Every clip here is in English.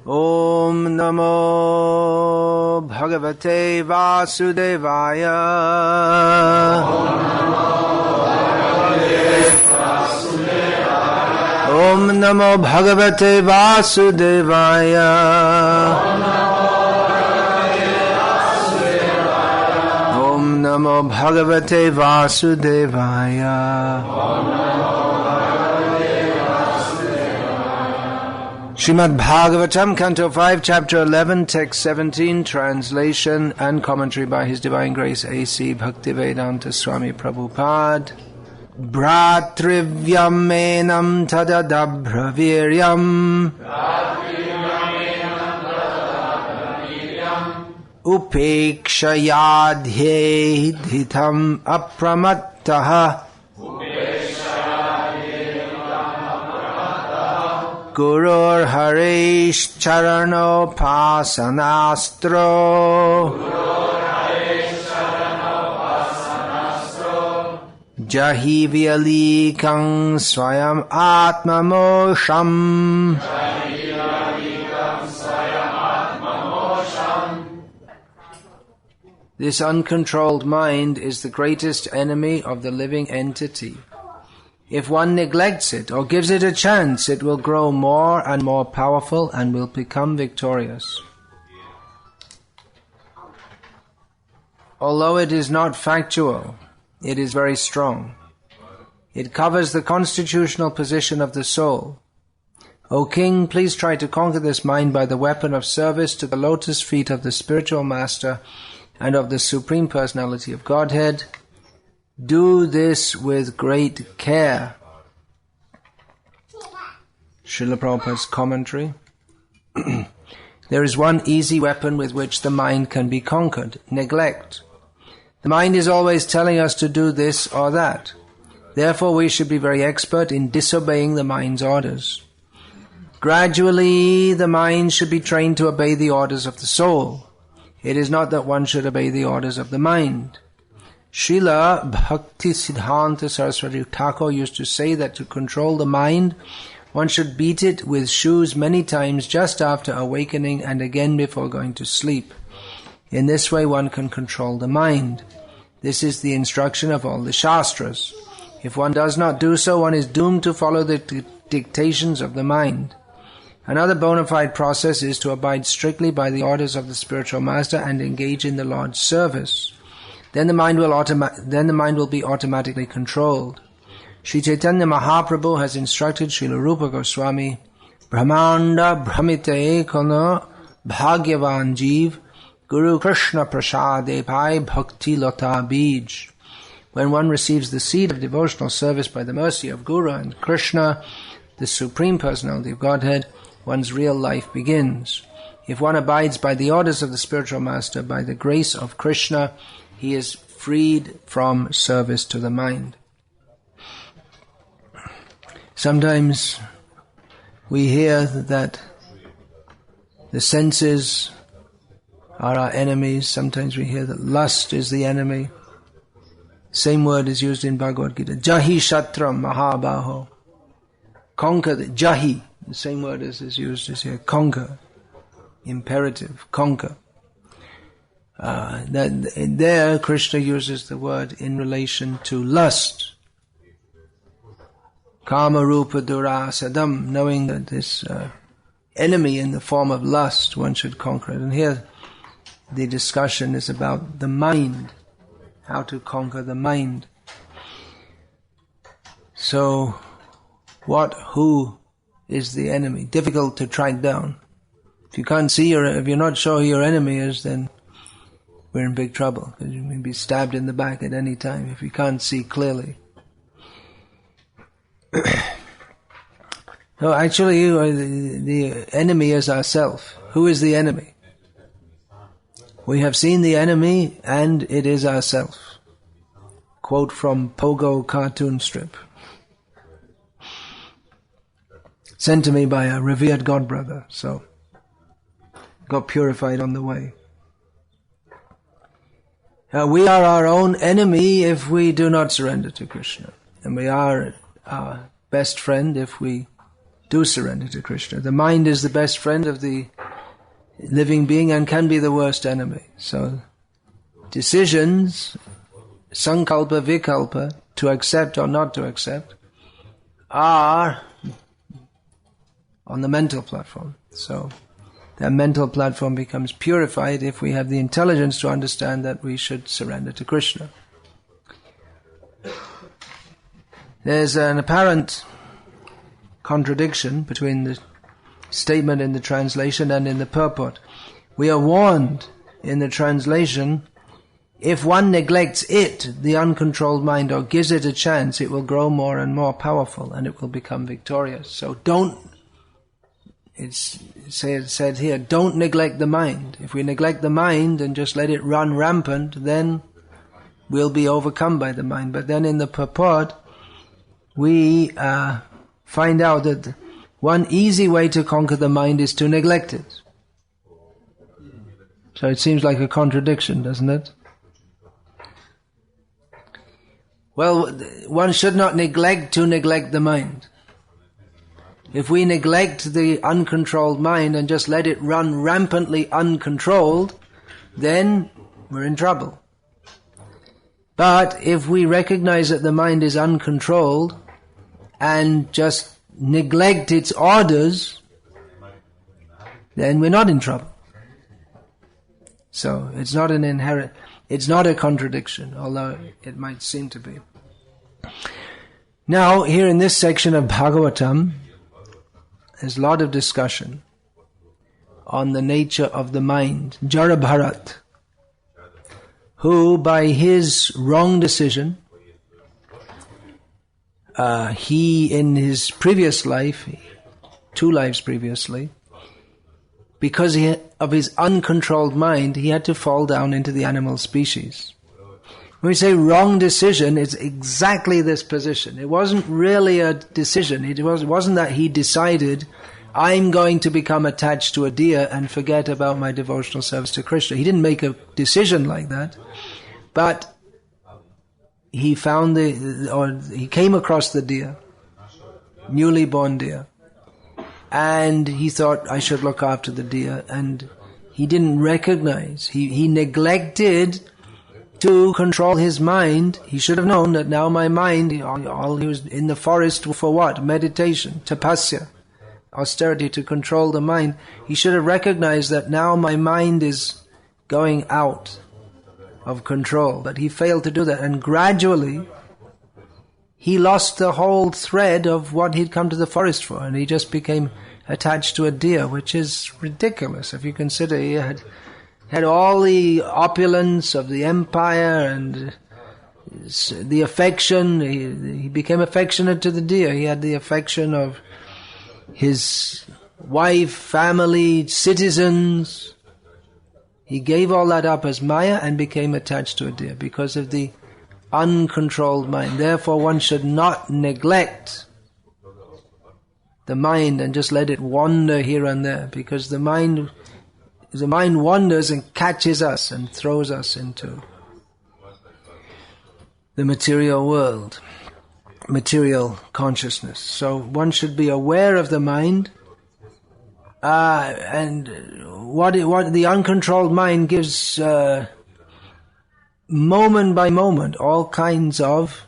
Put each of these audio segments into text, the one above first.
Om Namo Bhagavate Vasudevaya. Om Namo Bhagavate Vasudevaya. Om Namo Bhagavate Vasudevaya. Srimad Bhagavatam, Canto 5, Chapter 11, Text 17, translation and commentary by His Divine Grace A.C. Bhaktivedanta Swami Prabhupada. Bhratrivyam menam tadadabraviryam upekshayadhye dhitam apramattaha Gurur Harish Charano Pasanastro Jahi Kang Swayam Atmamosham. This uncontrolled mind is the greatest enemy of the living entity. If one neglects it or gives it a chance, it will grow more and more powerful and will become victorious. Although it is not factual, it is very strong. It covers the constitutional position of the soul. O King, please try to conquer this mind by the weapon of service to the lotus feet of the spiritual master and of the Supreme Personality of Godhead. Do this with great care. Srila Prabhupada's commentary. There is one easy weapon with which the mind can be conquered: neglect. The mind is always telling us to do this or that. Therefore we should be very expert in disobeying the mind's orders. Gradually the mind should be trained to obey the orders of the soul. It is not that one should obey the orders of the mind. Srila Bhakti Siddhanta Saraswati Thakur used to say that to control the mind, one should beat it with shoes many times just after awakening and again before going to sleep. In this way one can control the mind. This is the instruction of all the Shastras. If one does not do so, one is doomed to follow the dictations of the mind. Another bona fide process is to abide strictly by the orders of the spiritual master and engage in the Lord's service. Then the mind will be automatically controlled. Sri Chaitanya Mahaprabhu has instructed Srila Rupa Goswami, Brahmanda Brahmite Kono Bhagyavan Jeev Guru Krishna Prasade Pai Bhakti Lata Bij. When one receives the seed of devotional service by the mercy of Guru and Krishna, the Supreme Personality of Godhead, one's real life begins. If one abides by the orders of the spiritual master, by the grace of Krishna, he is freed from service to the mind. Sometimes we hear that the senses are our enemies. Sometimes we hear that lust is the enemy. Same word is used in Bhagavad-gita. Jahi Shatram Mahabaho. Conquer the Jahi. The same word is used as here. Conquer. Imperative. Conquer. There Krishna uses the word in relation to lust. Kama Rupa Durasadam, knowing that this enemy in the form of lust, one should conquer it. And here the discussion is about the mind, how to conquer the mind. So, who is the enemy? Difficult to track down. If you can't see if you're not sure who your enemy is, then we're in big trouble, because you may be stabbed in the back at any time if you can't see clearly. No, actually, the enemy is ourself. Who is the enemy? We have seen the enemy, and it is ourself. Quote from Pogo cartoon strip, sent to me by a revered godbrother, so got purified on the way. We are our own enemy if we do not surrender to Krishna. And we are our best friend if we do surrender to Krishna. The mind is the best friend of the living being and can be the worst enemy. So decisions, sankalpa, vikalpa, to accept or not to accept, are on the mental platform. So that mental platform becomes purified if we have the intelligence to understand that we should surrender to Krishna. There's an apparent contradiction between the statement in the translation and in the purport. We are warned in the translation, if one neglects it, the uncontrolled mind, or gives it a chance, it will grow more and more powerful and it will become victorious. So it's said here, don't neglect the mind. If we neglect the mind and just let it run rampant, then we'll be overcome by the mind. But then in the purport, we find out that one easy way to conquer the mind is to neglect it. So it seems like a contradiction, doesn't it? Well, one should not neglect to neglect the mind. If we neglect the uncontrolled mind and just let it run rampantly uncontrolled, then we're in trouble. But if we recognize that the mind is uncontrolled and just neglect its orders, then we're not in trouble. So it's not it's not a contradiction, although it might seem to be. Now, here in this section of Bhagavatam, there's a lot of discussion on the nature of the mind. Jara Bharat, who by his wrong decision, he in his previous life, 2 lives previously, because of his uncontrolled mind, he had to fall down into the animal species. When we say wrong decision, it's exactly this position. It wasn't really a decision. It wasn't that he decided, I'm going to become attached to a deer and forget about my devotional service to Krishna. He didn't make a decision like that. But he found he came across the deer, newly born deer. And he thought, I should look after the deer. And he didn't recognize, he neglected to control his mind. He should have known that now my mind, he was in the forest for what? Meditation, tapasya, austerity, to control the mind. He should have recognized that now my mind is going out of control. But he failed to do that. And gradually, he lost the whole thread of what he'd come to the forest for. And he just became attached to a deer, which is ridiculous. If you consider he had all the opulence of the empire and the affection. He became affectionate to the deer. He had the affection of his wife, family, citizens. He gave all that up as Maya and became attached to a deer because of the uncontrolled mind. Therefore, one should not neglect the mind and just let it wander here and there, because the mind wanders and catches us and throws us into the material world, material consciousness. So one should be aware of the mind, and what the uncontrolled mind gives moment by moment all kinds of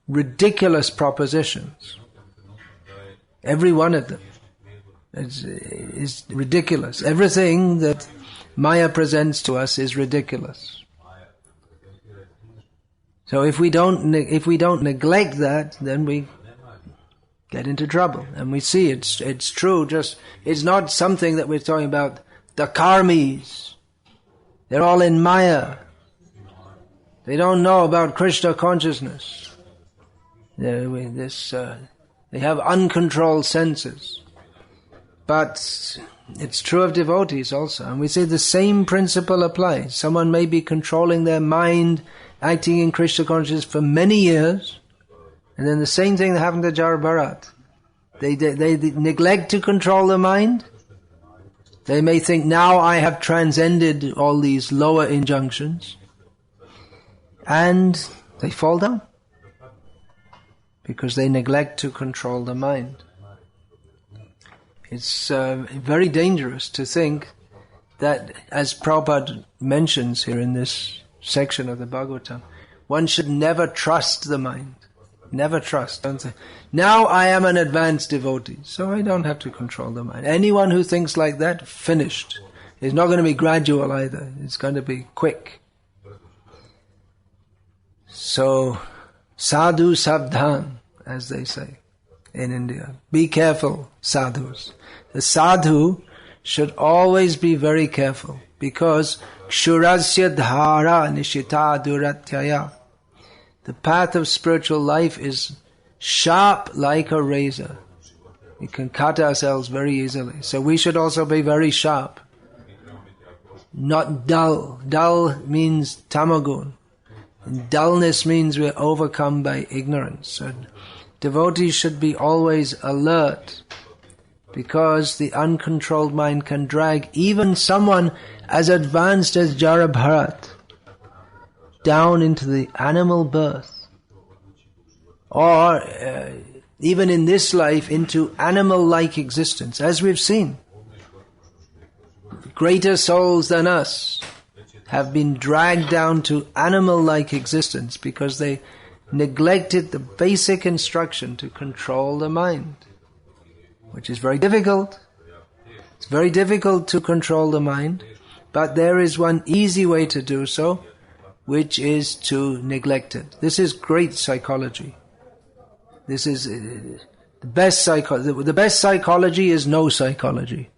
ridiculous propositions. Every one of them is ridiculous. Everything that Maya presents to us is ridiculous. So if we don't neglect that, then we get into trouble. And we see it's true. It's not something that we're talking about. The karmis, they're all in Maya. They don't know about Krishna consciousness. They have uncontrolled senses. But it's true of devotees also. And we say the same principle applies. Someone may be controlling their mind, acting in Krishna consciousness for many years, and then the same thing that happened to Jara Bharat. They neglect to control the mind. They may think, now I have transcended all these lower injunctions, and they fall down because they neglect to control the mind. It's very dangerous to think that, as Prabhupada mentions here in this section of the Bhagavatam, one should never trust the mind. Never trust. Don't say, now I am an advanced devotee, so I don't have to control the mind. Anyone who thinks like that, finished. It's not going to be gradual either. It's going to be quick. So, sadhu sabdhan, as they say in India. Be careful, sadhus. The sadhu should always be very careful, because kshurasya dhara nishita duratyaya. The path of spiritual life is sharp like a razor. We can cut ourselves very easily. So we should also be very sharp. Not dull. Dull means tamagun. And dullness means we're overcome by ignorance. So devotees should be always alert, because the uncontrolled mind can drag even someone as advanced as Jarabharat down into the animal birth, or even in this life into animal-like existence, as we've seen. Greater souls than us have been dragged down to animal-like existence because they neglected the basic instruction to control the mind, which is very difficult. It's very difficult to control the mind, but there is one easy way to do so, which is to neglect it. This is great psychology. This is the best psychology. The best psychology is no psychology.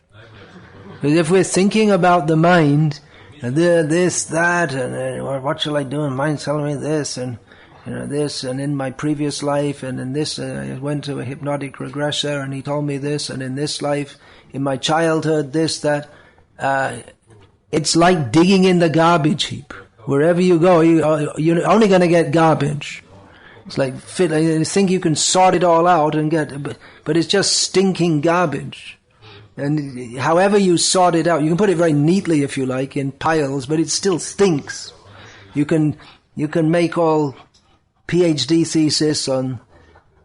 Because if we're thinking about the mind, and this, that, and what shall I do? And mind's telling me this, and this, and in my previous life, and in this, I went to a hypnotic regressor, and he told me this, and in this life, in my childhood, this, that. It's like digging in the garbage heap. Wherever you go, you're only going to get garbage. It's like, you think you can sort it all out and but it's just stinking garbage. And however you sort it out, you can put it very neatly if you like, in piles, but it still stinks. You can make all PhD thesis on,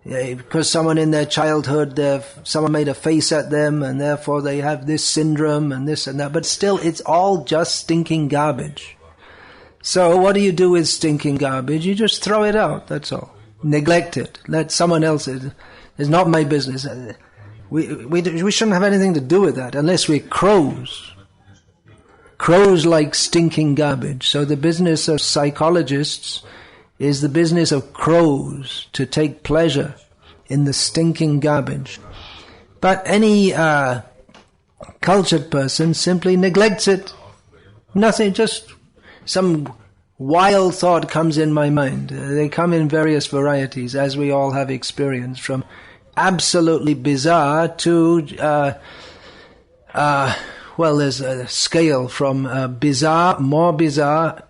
because someone in their childhood, someone made a face at them and therefore they have this syndrome and this and that, but still it's all just stinking garbage. So what do you do with stinking garbage? You just throw it out, that's all. Neglect it. Let someone else, it's not my business. We shouldn't have anything to do with that unless we're crows. Crows like stinking garbage. So the business of psychologists is the business of crows, to take pleasure in the stinking garbage. But any cultured person simply neglects it. Nothing, just some wild thought comes in my mind. They come in various varieties, as we all have experienced, from absolutely bizarre to, there's a scale from bizarre, more bizarre,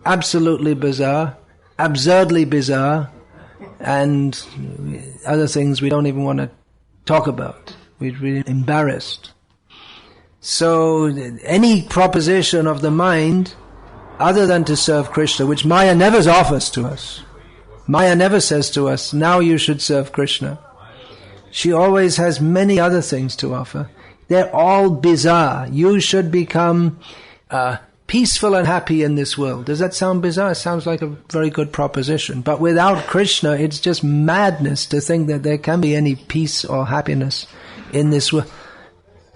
absolutely bizarre, absurdly bizarre, and other things we don't even want to talk about. We're embarrassed. So any proposition of the mind other than to serve Krishna, which Maya never offers to us. Maya never says to us, now you should serve Krishna. She always has many other things to offer. They're all bizarre. You should become peaceful and happy in this world. Does that sound bizarre? It sounds like a very good proposition. But without Krishna, it's just madness to think that there can be any peace or happiness in this world.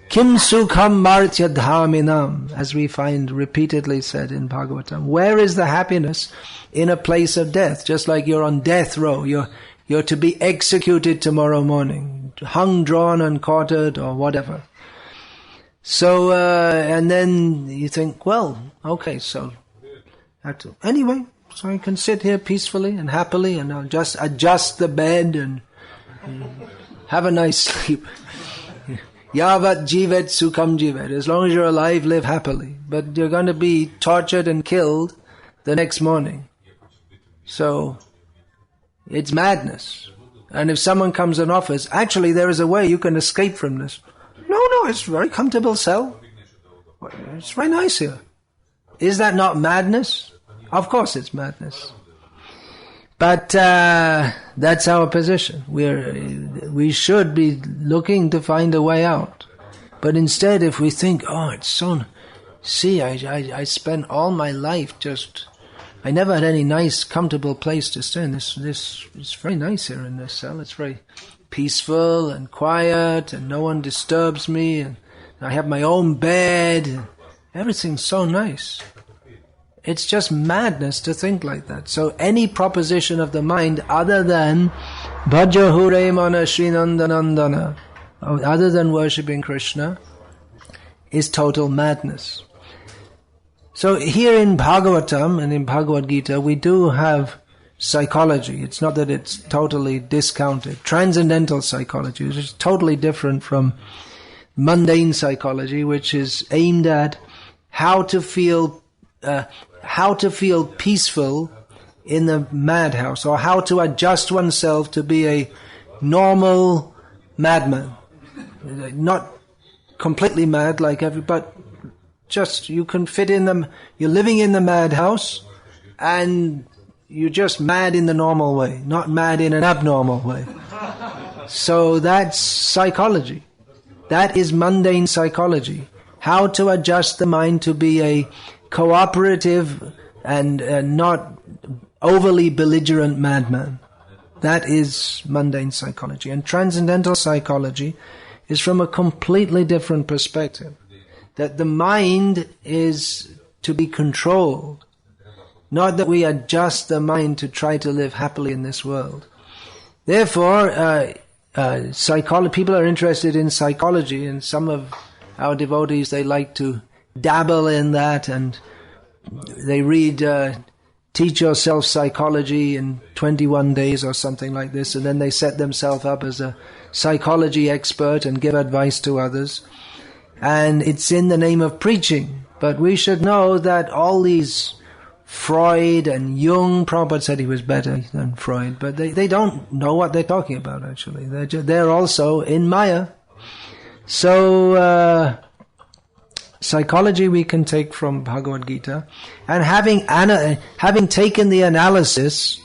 Kim sukham martya dhaminam, as we find repeatedly said in Bhagavatam. Where is the happiness in a place of death? Just like you're on death row, you're to be executed tomorrow morning, hung, drawn, and quartered, or whatever. So, and then you think, well, okay, so anyway, so I can sit here peacefully and happily, and I'll just adjust the bed and have a nice sleep. Yavat jivet sukham jivet. As long as you're alive, live happily. But you're going to be tortured and killed the next morning. So, it's madness. And if someone comes and offers, actually there is a way you can escape from this. No, it's a very comfortable cell. It's very nice here. Is that not madness? Of course it's madness. But that's our position. We should be looking to find a way out. But instead, if we think, oh, it's so see, I spent all my life I never had any nice, comfortable place to stay in. It's very nice here in this cell. It's very peaceful and quiet, and no one disturbs me, and I have my own bed. And everything's so nice. It's just madness to think like that. So any proposition of the mind other than Bhaja Hure Mana Srinandanandana, other than worshipping Krishna, is total madness. So here in Bhagavatam and in Bhagavad-gita, we do have psychology. It's not that it's totally discounted. Transcendental psychology, which is totally different from mundane psychology, which is aimed at how to feel peaceful in the madhouse, or how to adjust oneself to be a normal madman. Not completely mad like but just you can fit in them. You're living in the madhouse, and you're just mad in the normal way, not mad in an abnormal way. So that's psychology. That is mundane psychology. How to adjust the mind to be a cooperative and not overly belligerent madman. That is mundane psychology. And transcendental psychology is from a completely different perspective. That the mind is to be controlled. Not that we adjust the mind to try to live happily in this world. Therefore, people are interested in psychology, and some of our devotees, they like to dabble in that, and they read Teach Yourself Psychology in 21 days or something like this, and then they set themselves up as a psychology expert and give advice to others. And it's in the name of preaching. But we should know that all these Freud and Jung, Prabhupada said he was better than Freud, but they don't know what they're talking about actually. They're also in Maya. So psychology we can take from Bhagavad-gita, and having taken the analysis,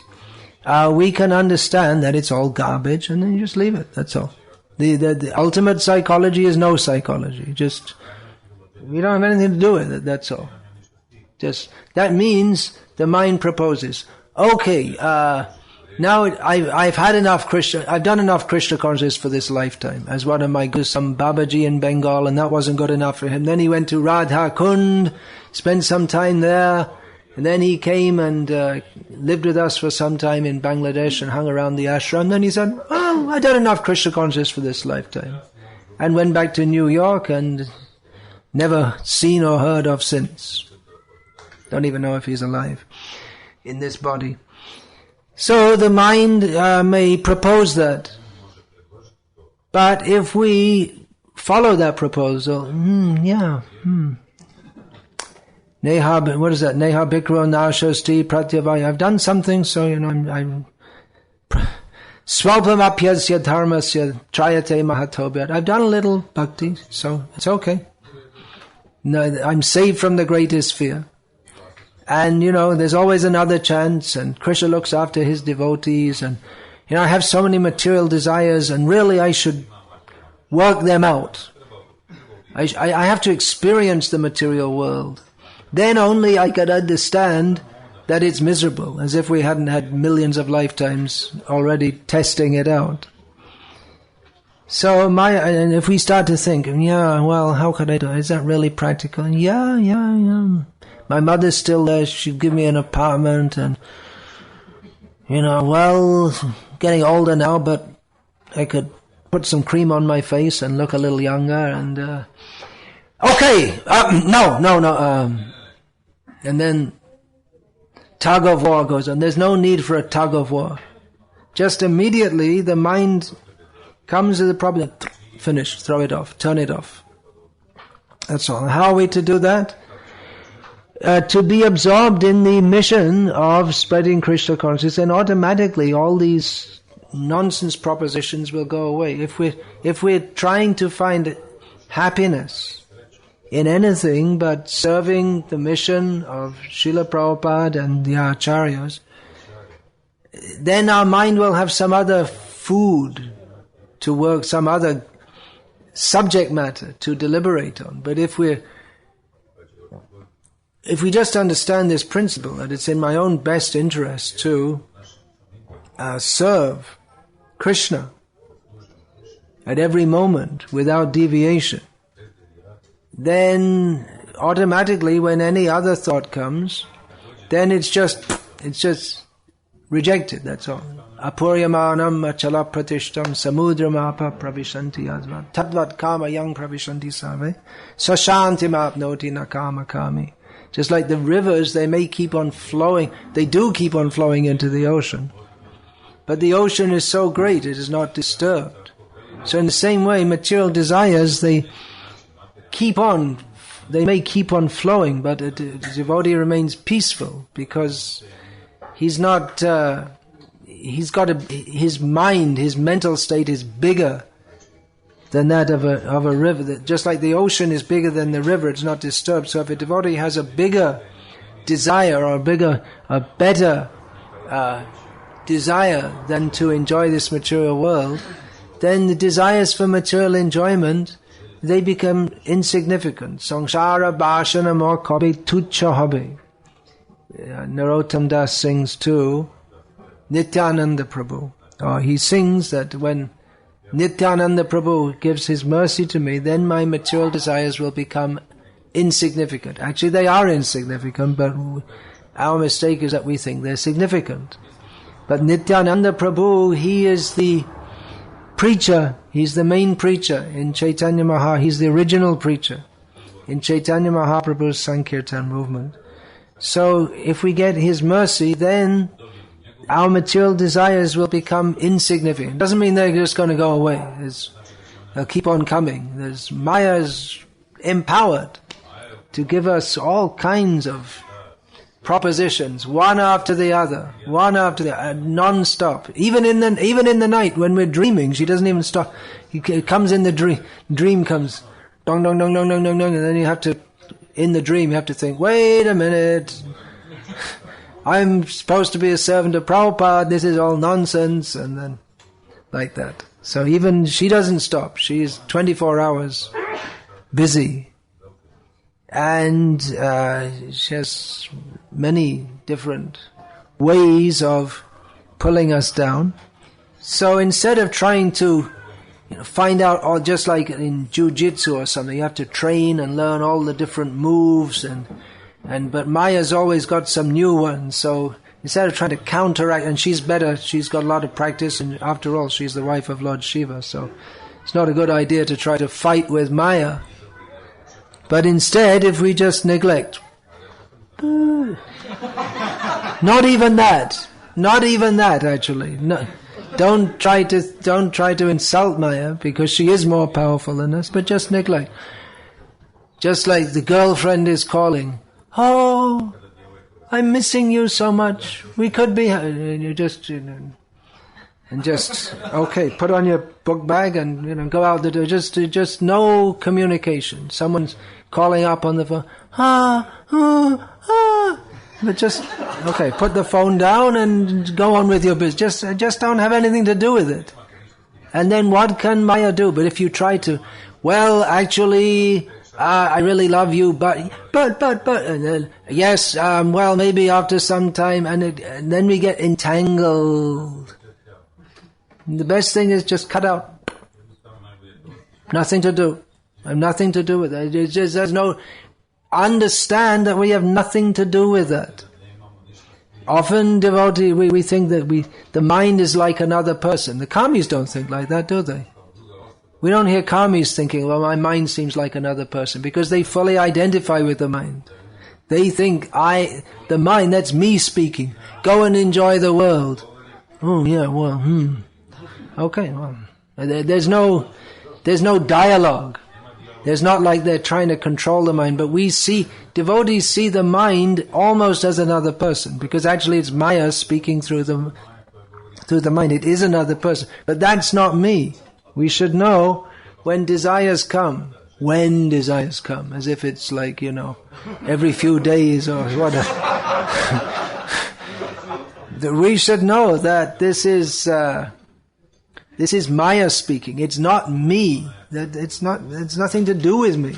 we can understand that it's all garbage, and then you just leave it. That's all. The ultimate psychology is no psychology. Just we don't have anything to do with it. That's all. Just that means the mind proposes. Okay, now I've had enough Krishna. I've done enough Krishna consciousness for this lifetime. As one of my gurus, some Babaji in Bengal, and that wasn't good enough for him. Then he went to Radha Kund, spent some time there, and then he came and lived with us for some time in Bangladesh and hung around the ashram. Then he said, "Oh, I've done enough Krishna consciousness for this lifetime," and went back to New York and never seen or heard of since. Don't even know if he's alive in this body. So the mind may propose that. But if we follow that proposal, Neha, what is that? Neha Bikro Nashasti Pratyavaya. I've done something, so I'm Swalpam apyasya dharmasya trayate mahatobhyat. I've done a little bhakti, so it's okay. No, I'm saved from the greatest fear. And, there's always another chance, and Krishna looks after his devotees, and, I have so many material desires, and really I should work them out. I have to experience the material world. Then only I could understand that it's miserable, as if we hadn't had millions of lifetimes already testing it out. So and if we start to think, how could I do it? Is that really practical? Yeah. My mother's still there, she'd give me an apartment, and, getting older now, but I could put some cream on my face and look a little younger, and, no. And then tug of war goes on. There's no need for a tug of war. Just immediately the mind comes to the problem, finish, throw it off, turn it off. That's all. How are we to do that? To be absorbed in the mission of spreading Krishna consciousness, and automatically all these nonsense propositions will go away. If we're trying to find happiness in anything but serving the mission of Srila Prabhupada and the Acharyas, then our mind will have some other food to work, some other subject matter to deliberate on. But if we're if we just understand this principle, that it's in my own best interest to serve Krishna at every moment without deviation, then automatically when any other thought comes, then it's just rejected, that's all. Apuryamanam achala pratishtam samudram apa pravishanti asvat tadvat kama yang pravishanti save sashantim apnoti nakama kami. Just like the rivers, they may keep on flowing, they do keep on flowing into the ocean, but the ocean is so great it is not disturbed. So in the same way, material desires, they may keep on flowing, but the devotee remains peaceful because he's not, his mind, his mental state is bigger than that of a river. Just like the ocean is bigger than the river, it's not disturbed. So if a devotee has a bigger desire or a better desire than to enjoy this material world, then the desires for material enjoyment, they become insignificant. Samsara bhashana mo kabe tuchha habe. Narottam Das sings to Nityananda Prabhu. He sings that when Nityananda Prabhu gives his mercy to me, then my material desires will become insignificant. Actually, they are insignificant, but our mistake is that we think they're significant. But Nityananda Prabhu, he is the preacher, he's the main preacher in Chaitanya Maha, he's the original preacher in Chaitanya Mahaprabhu's Sankirtan movement. So if we get his mercy, then our material desires will become insignificant. It doesn't mean they're just going to go away. They'll keep on coming. Maya is empowered to give us all kinds of propositions, one after the other, non-stop. Even in the night when we're dreaming, she doesn't even stop. It comes in the dream comes, dong, dong, dong, dong, dong, dong, dong, and then you have to, in the dream, you have to think, wait a minute, I'm supposed to be a servant of Prabhupada, this is all nonsense, and then, like that. So even she doesn't stop. She is 24 hours busy. And she has many different ways of pulling us down. So instead of trying to find out, or just like in jiu-jitsu or something, you have to train and learn all the different moves, but Maya's always got some new ones. So instead of trying to counteract, and she's better, she's got a lot of practice, and after all, she's the wife of Lord Shiva, so it's not a good idea to try to fight with Maya. But instead, if we just neglect, not even that actually. No, don't try to insult Maya, because she is more powerful than us, but just neglect. Just like the girlfriend is calling, oh, I'm missing you so much. We could be, and you just, okay, put on your book bag and go out the door. Just no communication. Someone's calling up on the phone. But just, okay, put the phone down and go on with your business. Just don't have anything to do with it. And then what can Maya do? But if you try to, well, actually, I really love you, but, and then, yes, well, maybe after some time, and then we get entangled. And the best thing is just cut out. Nothing to do. I have nothing to do with it. It's just, there's no, understand that we have nothing to do with that. Often devotee, we think that the mind is like another person. The karmis don't think like that, do they? We don't hear karmis thinking, well, my mind seems like another person, because they fully identify with the mind. They think, the mind, that's me speaking. Go and enjoy the world. Oh, yeah, well, okay, well, there's no dialogue. There's not like they're trying to control the mind, but devotees see the mind almost as another person, because actually it's Maya speaking through the mind. It is another person, but that's not me. We should know when desires come, as if it's like, every few days or whatever. We should know that this is Maya speaking. It's not me. It's nothing to do with me.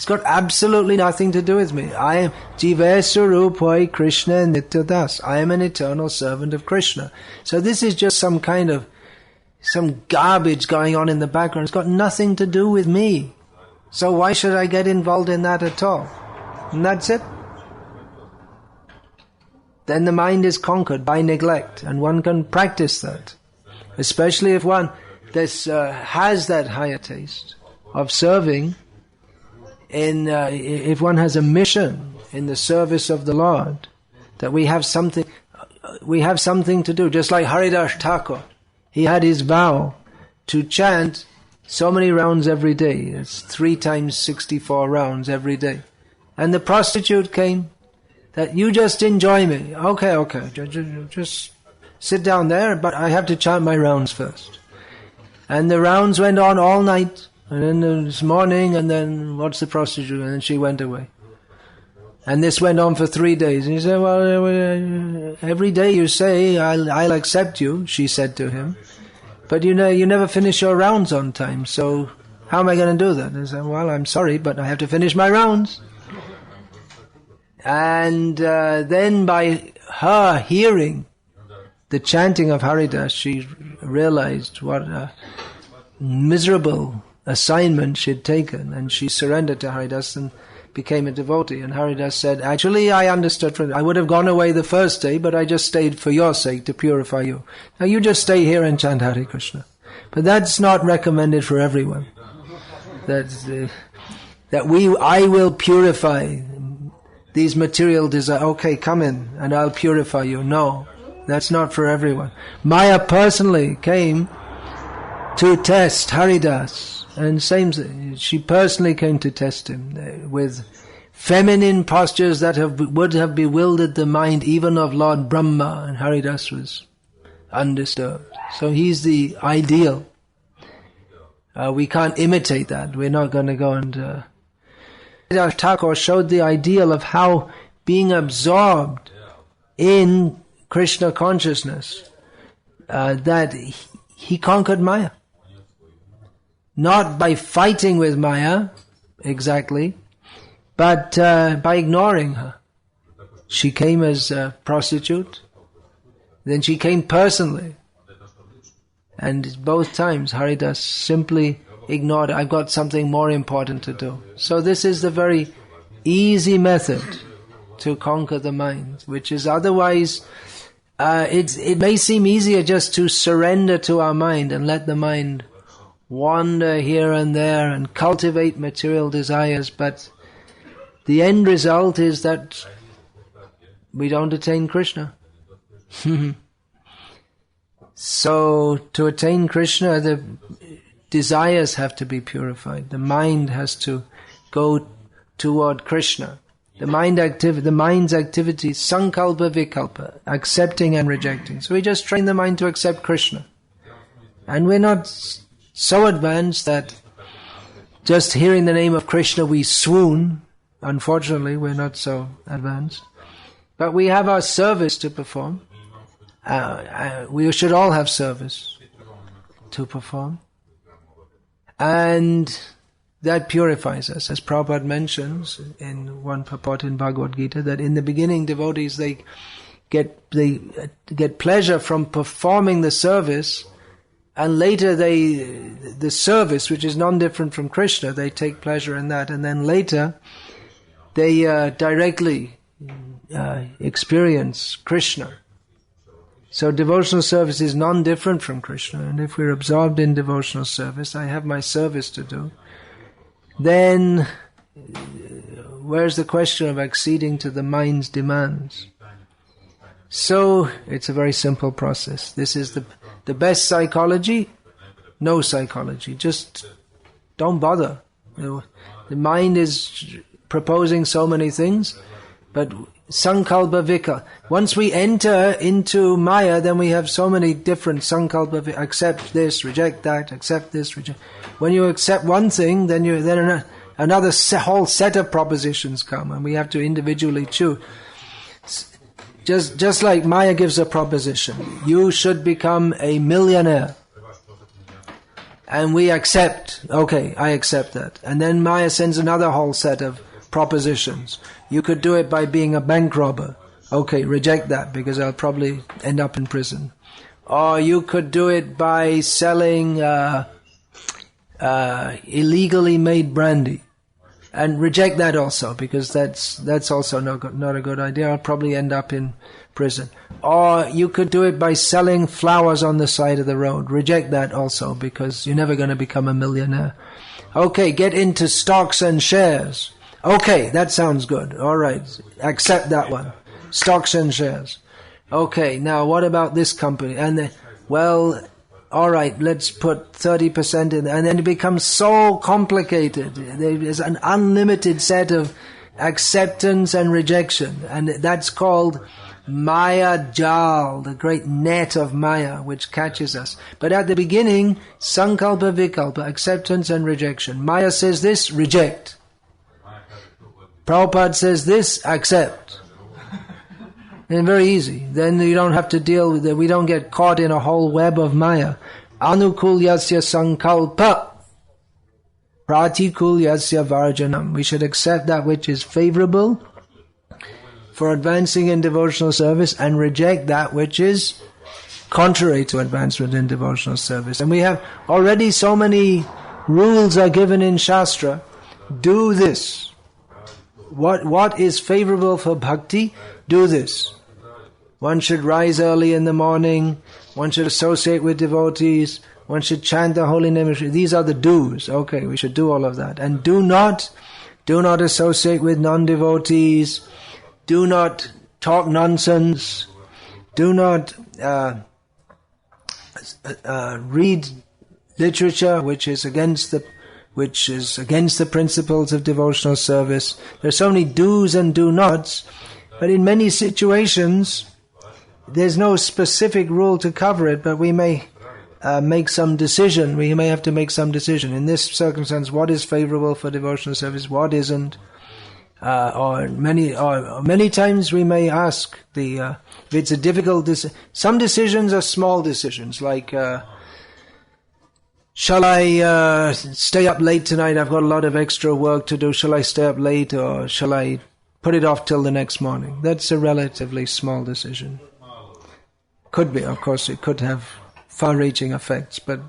It's got absolutely nothing to do with me. I am Jivesurupoi Krishna Nityadas. I am an eternal servant of Krishna. So this is just some garbage going on in the background. It's got nothing to do with me. So why should I get involved in that at all? And that's it. Then the mind is conquered by neglect, and one can practice that. Especially if one has that higher taste of serving, if one has a mission in the service of the Lord, that we have something to do. Just like Haridas Thakur, he had his vow to chant so many rounds every day. It's 3 times 64 rounds every day. And the prostitute came, that you just enjoy me. Okay, just sit down there, but I have to chant my rounds first. And the rounds went on all night, and then this morning, and then what's the prostitute? And then she went away. And this went on for 3 days. And he said, well, every day you say, I'll accept you, she said to him. But you never finish your rounds on time, so how am I going to do that? And he said, well, I'm sorry, but I have to finish my rounds. And then by her hearing the chanting of Haridas, she realized what a miserable assignment she'd taken, and she surrendered to Haridas and became a devotee. And Haridas said, actually, I understood from I would have gone away the first day, but I just stayed for your sake to purify you. Now you just stay here and chant Hare Krishna. But that's not recommended for everyone. I will purify these material desires. Okay, come in and I'll purify you. No, that's not for everyone. Maya personally came to test Haridas. And same thing, she personally came to test him with feminine postures that would have bewildered the mind even of Lord Brahma, and Haridas was undisturbed. So he's the ideal. We can't imitate that. We're not going to go and... Haridas Thakur showed the ideal of how being absorbed in Krishna consciousness, that he conquered Maya. Not by fighting with Maya, exactly, but by ignoring her. She came as a prostitute, then she came personally. And both times Haridas simply ignored, I've got something more important to do. So this is the very easy method to conquer the mind, which is otherwise, it may seem easier just to surrender to our mind and let the mind wander here and there and cultivate material desires, but the end result is that we don't attain Krishna. So to attain Krishna, the desires have to be purified. The mind has to go toward Krishna. The mind's activity, sankalpa vikalpa, accepting and rejecting. So we just train the mind to accept Krishna. And we're not so advanced that just hearing the name of Krishna we swoon. Unfortunately, we're not so advanced. But we have our service to perform. We should all have service to perform. And that purifies us. As Prabhupada mentions in one purport in Bhagavad-gita, that in the beginning devotees, they get pleasure from performing the service, and later the service, which is non-different from Krishna, they take pleasure in that, and then later they directly experience Krishna. So devotional service is non-different from Krishna, and if we're absorbed in devotional service, I have my service to do, then where's the question of acceding to the mind's demands? So it's a very simple process. This is the best psychology, no psychology. Just don't bother. The mind is proposing so many things, but sankalpa vikal. Once we enter into Maya, then we have so many different sankalpa vikal. Accept this, reject that, accept this, reject. When you accept one thing, then another whole set of propositions come, and we have to individually choose. Just like Maya gives a proposition, you should become a millionaire. and we accept, okay, I accept that. And then Maya sends another whole set of propositions. You could do it by being a bank robber. Okay, reject that because I'll probably end up in prison. Or you could do it by selling illegally made brandy. And reject that also, because that's also not a good idea. I'll probably end up in prison. Or you could do it by selling flowers on the side of the road. Reject that also, because you're never going to become a millionaire. Okay, get into stocks and shares. Okay, that sounds good. All right, accept that one. Stocks and shares. Okay, now what about this company? And all right, let's put 30% in, and then it becomes so complicated. There is an unlimited set of acceptance and rejection, and that's called Maya Jal, the great net of Maya, which catches us. But at the beginning, Sankalpa Vikalpa, acceptance and rejection. Maya says this, reject. Prabhupada says this, accept. And very easy. Then you don't have to deal with it. We don't get caught in a whole web of Maya. Anukulyasya sankalpa pratikulyasya varjanam. We should accept that which is favorable for advancing in devotional service and reject that which is contrary to advancement in devotional service. And we have already so many rules are given in Shastra. Do this. What is favorable for bhakti? Do this. One should rise early in the morning. One should associate with devotees. One should chant the holy name. These are the do's. Okay, we should do all of that. And do not associate with non-devotees. Do not talk nonsense. Do not read literature which is against the principles of devotional service. There are so many do's and do nots, but in many situations there's no specific rule to cover it, but we may make some decision. We may have to make some decision. In this circumstance, what is favorable for devotional service, what isn't? Or many times we may ask if it's a difficult decision. Some decisions are small decisions, like shall I stay up late tonight? I've got a lot of extra work to do. Shall I stay up late, or shall I put it off till the next morning? That's a relatively small decision. Could be, of course, it could have far-reaching effects, but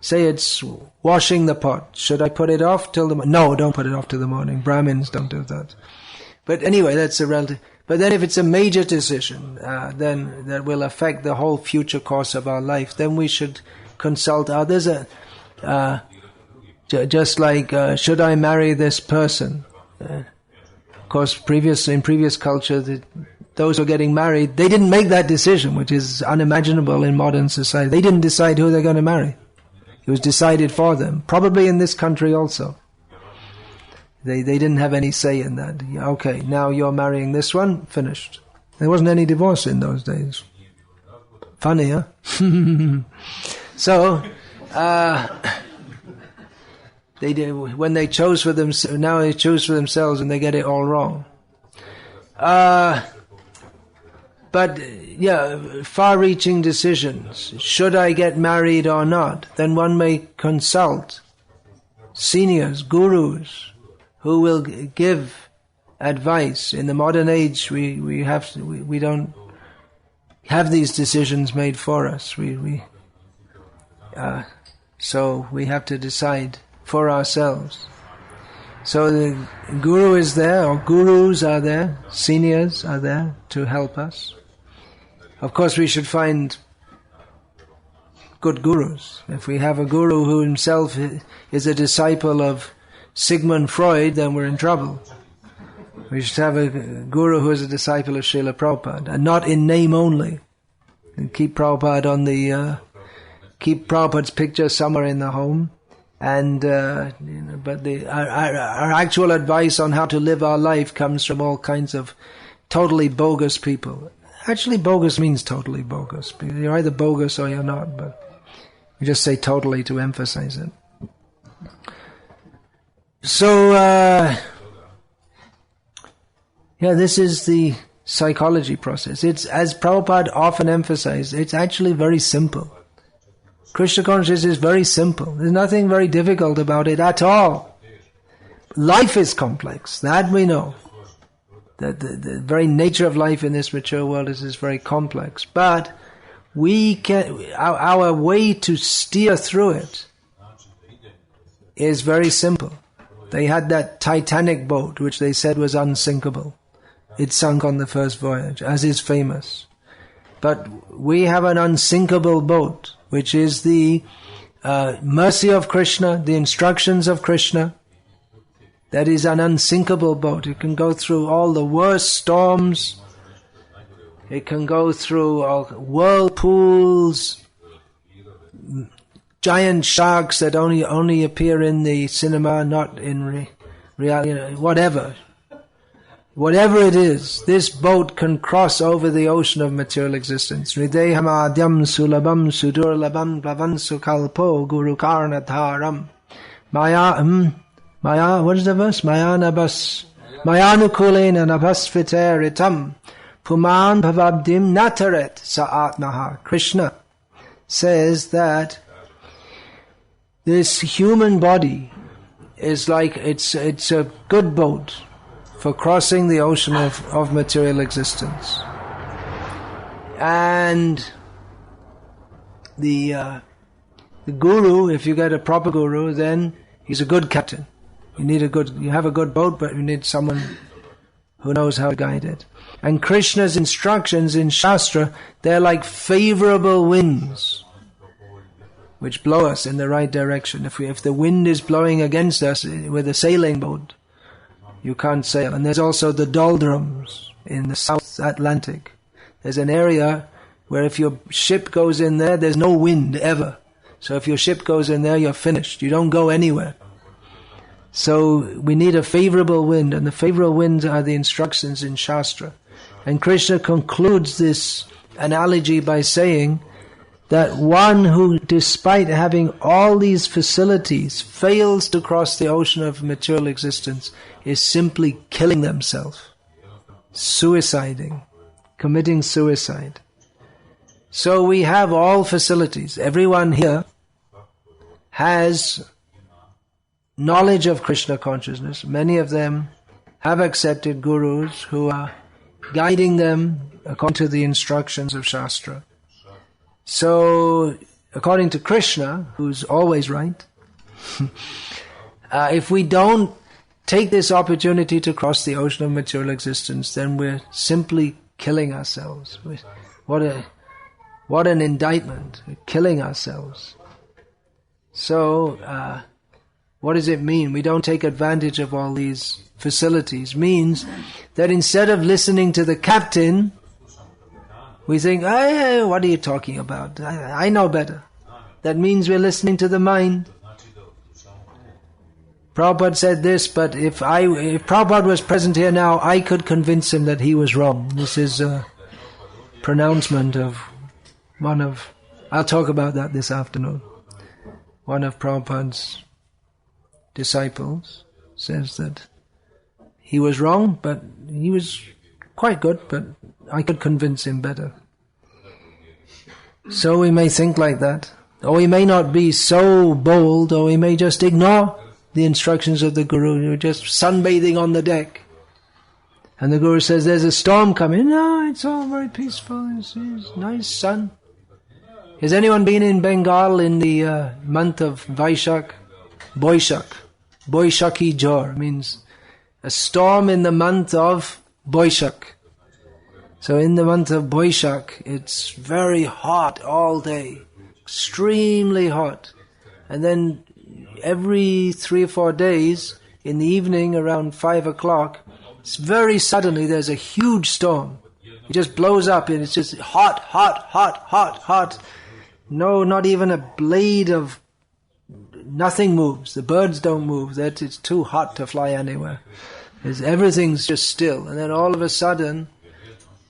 say it's washing the pot. Should I put it off till the morning? No, don't put it off till the morning. Brahmins don't do that. But anyway, that's a relative. But then if it's a major decision, then that will affect the whole future course of our life, then we should consult others. Just like, should I marry this person? Of course, in previous culture, those who are getting married, they didn't make that decision, which is unimaginable in modern society. They didn't decide who they're going to marry. It was decided for them. Probably in this country also. They didn't have any say in that. Okay, now you're marrying this one, finished. There wasn't any divorce in those days. Funny, huh? So, they did, when they chose for themselves, now they choose for themselves and they get it all wrong. But, far-reaching decisions. Should I get married or not? Then one may consult seniors, gurus, who will give advice. In the modern age, we don't have these decisions made for us. So we have to decide for ourselves. So the guru is there, or gurus are there, seniors are there to help us. Of course, we should find good gurus. If we have a guru who himself is a disciple of Sigmund Freud, then we're in trouble. We should have a guru who is a disciple of Srila Prabhupada, and not in name only. And keep Prabhupada keep Prabhupada's picture somewhere in the home. And but our actual advice on how to live our life comes from all kinds of totally bogus people. Actually, bogus means totally bogus. You're either bogus or you're not, but we just say totally to emphasize it. So, this is the psychology process. It's, as Prabhupada often emphasized, it's actually very simple. Krishna consciousness is very simple. There's nothing very difficult about it at all. Life is complex, that we know. The very nature of life in this mature world is very complex. But we can, our way to steer through it is very simple. They had that Titanic boat, which they said was unsinkable. It sunk on the first voyage, as is famous. But we have an unsinkable boat, which is the mercy of Krishna, the instructions of Krishna. That is an unsinkable boat. It can go through all the worst storms. It can go through whirlpools, giant sharks that only appear in the cinema, not in reality. Whatever it is, this boat can cross over the ocean of material existence. Hridayam adyam sulabam sudurlabam blavansu kalpo guru karnatharam Maya, what is the verse? Mayanukulena nabhasvitaritam puman bhavabdim nataret sa'atmaha. Krishna says that this human body is like, it's a good boat for crossing the ocean of material existence. And the guru, if you get a proper guru, then he's a good captain. You have a good boat, but you need someone who knows how to guide it. And Krishna's instructions in Shastra, they're like favorable winds, which blow us in the right direction. If the wind is blowing against us with a sailing boat, you can't sail. And there's also the doldrums in the South Atlantic. There's an area where if your ship goes in there, there's no wind ever. So if your ship goes in there, you're finished. You don't go anywhere. So we need a favorable wind, and the favorable winds are the instructions in Shastra. And Krishna concludes this analogy by saying that one who, despite having all these facilities, fails to cross the ocean of material existence is simply killing themselves, suiciding, committing suicide. So we have all facilities. Everyone here has knowledge of Krishna consciousness. Many of them have accepted gurus who are guiding them according to the instructions of Shastra. So, according to Krishna, who's always right, if we don't take this opportunity to cross the ocean of material existence, then we're simply killing ourselves. What an indictment. We're killing ourselves. So, what does it mean? We don't take advantage of all these facilities. Means that instead of listening to the captain, we think, hey, what are you talking about? I know better. That means we're listening to the mind. Prabhupada said this, but if Prabhupada was present here now, I could convince him that he was wrong. This is a pronouncement of I'll talk about that this afternoon. One of Prabhupada's disciples says that he was wrong, but he was quite good, but I could convince him better. So we may think like that. Or we may not be so bold, or we may just ignore the instructions of the Guru. You're just sunbathing on the deck. And the Guru says, there's a storm coming. No, it's all very peaceful. It's nice sun. Has anyone been in Bengal in the month of Vaishak? Boishak. Boishaki Jor means a storm in the month of Boishak. So in the month of Boishak, it's very hot all day. Extremely hot. And then every 3 or 4 days, in the evening around 5 o'clock, it's very suddenly there's a huge storm. It just blows up and it's just hot, hot, hot, hot, hot. No, not even a blade of... Nothing moves. The birds don't move. It's too hot to fly anywhere. Everything's just still. And then all of a sudden,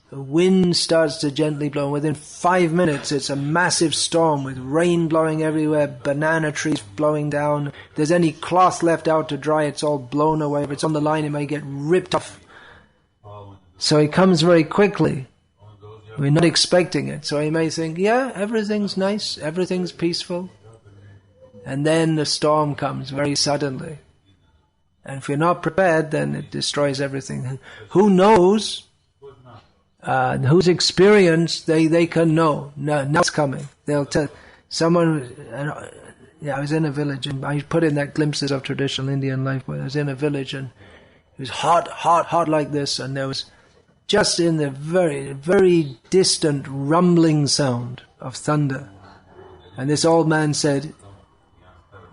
the wind starts to gently blow. Within 5 minutes, it's a massive storm with rain blowing everywhere, banana trees blowing down. If there's any cloth left out to dry, it's all blown away. If it's on the line, it may get ripped off. So it comes very quickly. We're not expecting it. So he may think, yeah, everything's nice, everything's peaceful. And then the storm comes very suddenly. And if you're not prepared, then it destroys everything. Who knows, who's experienced, they can know. No, it's coming. They'll tell someone, I was in a village, and I put in that glimpses of traditional Indian life, but I was in a village, and it was hot like this, and there was just in the very, very distant rumbling sound of thunder. And this old man said,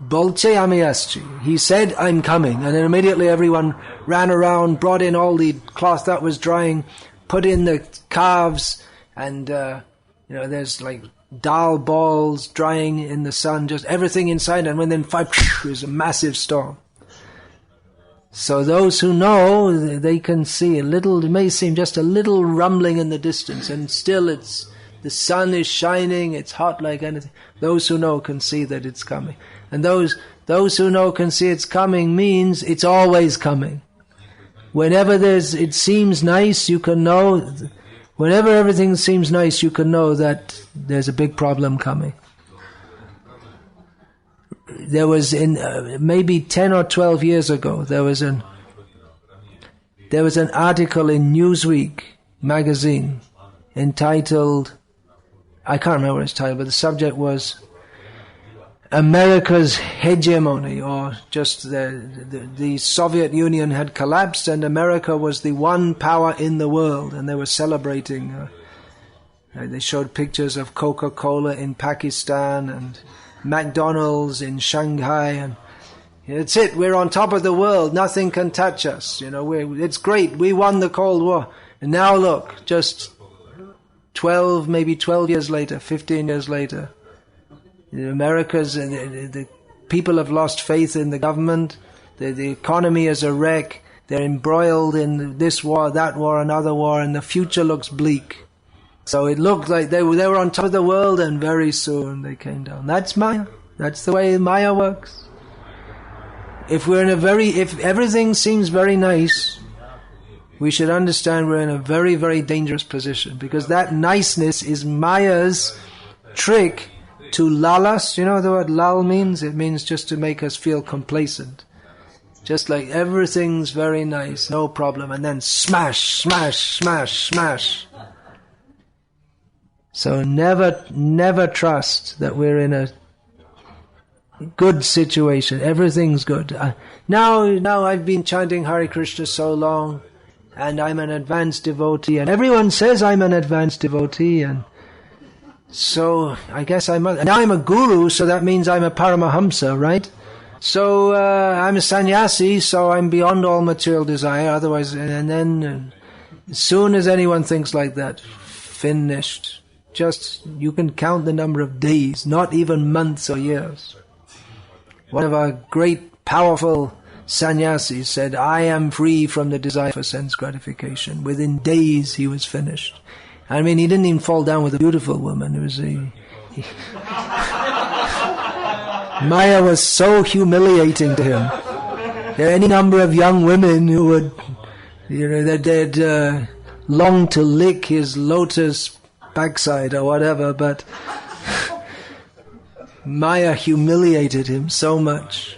Bolche Amiaschi. He said, I'm coming. And then immediately everyone ran around, brought in all the cloth that was drying, put in the calves, and, there's like dal balls drying in the sun, just everything inside. And then it was a massive storm. So those who know, they can see a little, it may seem just a little rumbling in the distance, and still the sun is shining, it's hot like anything. Those who know can see that it's coming. And those who know can see it's coming means it's always coming. Whenever it seems nice, you can know, whenever everything seems nice, you can know that there's a big problem coming. There was maybe 10 or 12 years ago, there was an article in Newsweek magazine entitled, I can't remember its title, but the subject was America's hegemony, or just the Soviet Union had collapsed and America was the one power in the world, and they were celebrating. They showed pictures of Coca-Cola in Pakistan and McDonald's in Shanghai, and it's it. We're on top of the world. Nothing can touch us. It's great. We won the Cold War, and now look, just 12 years later, 15 years later. The people have lost faith in the government. The economy is a wreck. They're embroiled in this war, that war, another war, and the future looks bleak. So it looked like they were on top of the world, and very soon they came down. That's Maya. That's the way Maya works. If everything seems very nice, we should understand we're in a very, very dangerous position, because that niceness is Maya's trick to lull us. You know what the word lull means? It means just to make us feel complacent. Just like everything's very nice, no problem, and then smash, smash, smash, smash. So never trust that we're in a good situation. Everything's good. Now I've been chanting Hare Krishna so long, and I'm an advanced devotee, and everyone says I'm an advanced devotee, and so I guess now I'm a guru, so that means I'm a Paramahamsa, right? So I'm a sannyasi, so I'm beyond all material desire. Otherwise, and then as soon as anyone thinks like that, finished. Just, you can count the number of days, not even months or years. One of our great, powerful sannyasis said, I am free from the desire for sense gratification. Within days he was finished. I mean, he didn't even fall down with a beautiful woman. It was Maya was so humiliating to him. There are any number of young women who would, they'd long to lick his lotus backside or whatever, but Maya humiliated him so much.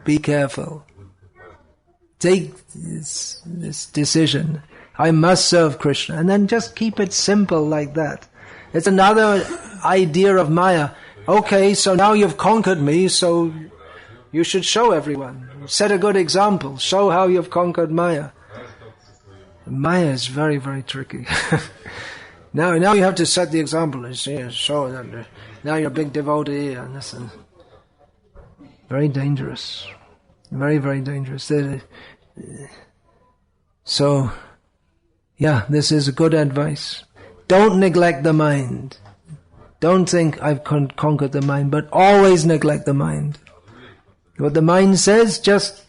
Be careful. Take this decision. I must serve Krishna. And then just keep it simple like that. It's another idea of Maya. Okay, so now you've conquered me, so you should show everyone. Set a good example. Show how you've conquered Maya. Maya is very, very tricky. Now you have to set the example and show that now you're a big devotee and listen. Very dangerous. Very, very dangerous. So, yeah, this is good advice. Don't neglect the mind. Don't think I've conquered the mind, but always neglect the mind. What the mind says, just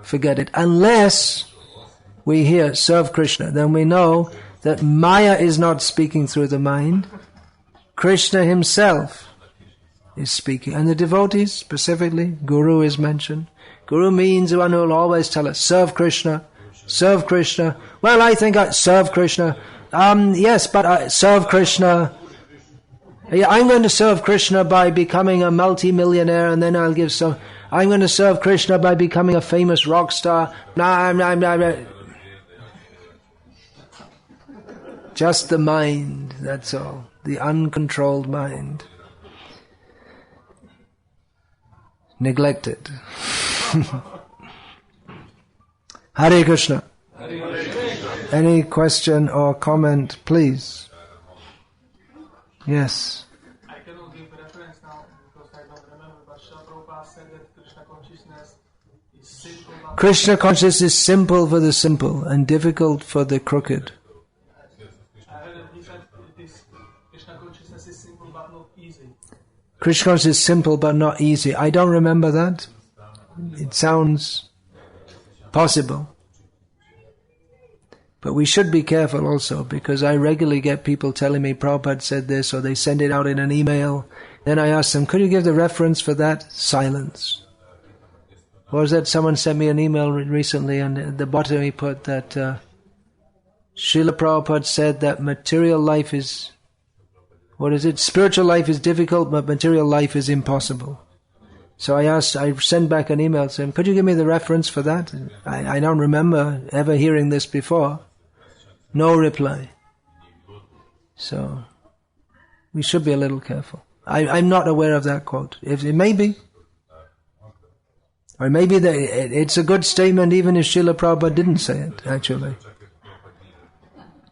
forget it. Unless we hear, serve Krishna, then we know that Maya is not speaking through the mind. Krishna himself is speaking. And the devotees, specifically, Guru is mentioned. Guru means the one who will always tell us, serve Krishna, serve Krishna. Well, I think I serve Krishna. Yes, but serve Krishna. Yeah, I'm going to serve Krishna by becoming a multi-millionaire, and then I'll give some. I'm going to serve Krishna by becoming a famous rock star. No, I'm just the mind, that's all. The uncontrolled mind. Neglected. Hare Krishna. Any question or comment, please? Yes. I cannot give reference now because I don't remember, but Srila Prabhupada said that Krishna consciousness is simple. Krishna consciousness is simple for the simple and difficult for the crooked. I heard that he said Krishna consciousness is simple but not easy. Krishna consciousness is simple but not easy. I don't remember that. It sounds possible. But we should be careful also, because I regularly get people telling me Prabhupada said this, or they send it out in an email. Then I ask them, could you give the reference for that? Silence. Or was that someone sent me an email recently, and at the bottom he put that Srila Prabhupada said that material life is, spiritual life is difficult, but material life is impossible. So I sent back an email saying, could you give me the reference for that? I don't remember ever hearing this before. No reply. So, we should be a little careful. I'm not aware of that quote. If it may be. Or maybe it's a good statement even if Srila Prabhupada didn't say it, actually.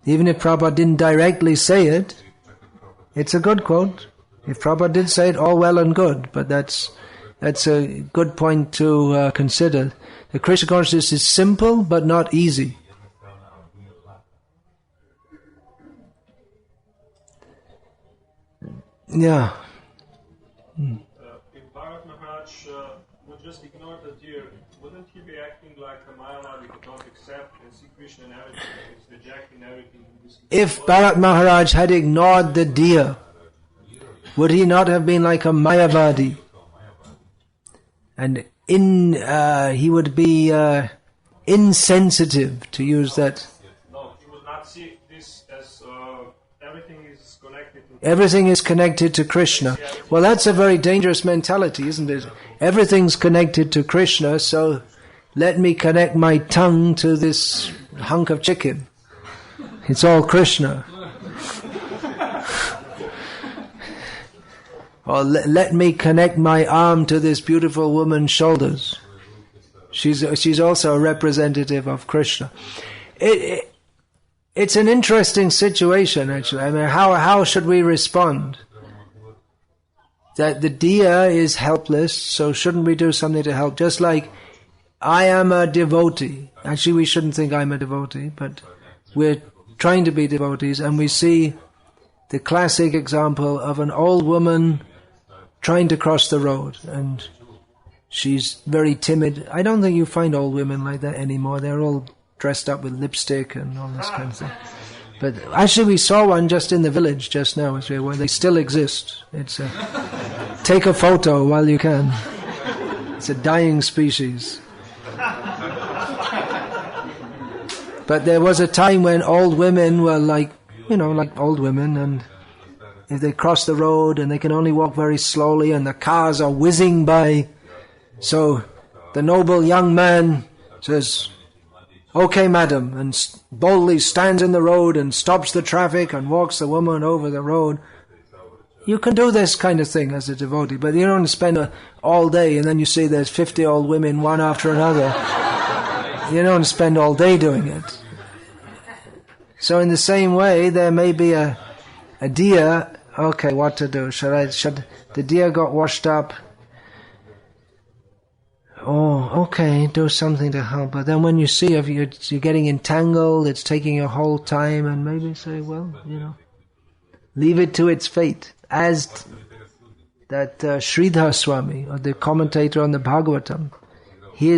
Even if Prabhupada didn't directly say it, it's a good quote. If Prabhupada did say it, all well and good. But that's a good point to consider. The Krishna consciousness is simple but not easy. Yeah. If Bharat Maharaj would just ignore the deer, wouldn't he be acting like a Mayavadi who don't accept and see Krishna and everything, is rejecting everything? If Bharat Maharaj had ignored the deer, would he not have been like a Mayavadi? And he would be insensitive, to use that. No, he would not see this as everything is connected to Everything is connected to Krishna. Well, that's a very dangerous mentality, isn't it? Everything's connected to Krishna, so let me connect my tongue to this hunk of chicken. It's all Krishna. Or let me connect my arm to this beautiful woman's shoulders. She's also a representative of Krishna. It's an interesting situation, actually. I mean, how should we respond? That the deer is helpless, so shouldn't we do something to help? Just like I am a devotee. Actually, we shouldn't think I'm a devotee, but we're trying to be devotees, and we see the classic example of an old woman trying to cross the road, and she's very timid. I don't think you find old women like that anymore. They're all dressed up with lipstick and all this kind of thing. But actually we saw one just in the village just now, where they still exist. It's take a photo while you can. It's a dying species. But there was a time when old women were like old women, and if they cross the road and they can only walk very slowly and the cars are whizzing by, so the noble young man says, "Okay, madam," and boldly stands in the road and stops the traffic and walks the woman over the road. You can do this kind of thing as a devotee, but you don't spend all day and then you see there's 50 old women one after another. You don't spend all day doing it. So in the same way, there may be a deer. Okay, what to do? Should the deer got washed up? Oh, okay, do something to help. But then when you see if you're getting entangled, it's taking your whole time, and maybe say, well, leave it to its fate. As that Sridhar Swami, or the commentator on the Bhagavatam, he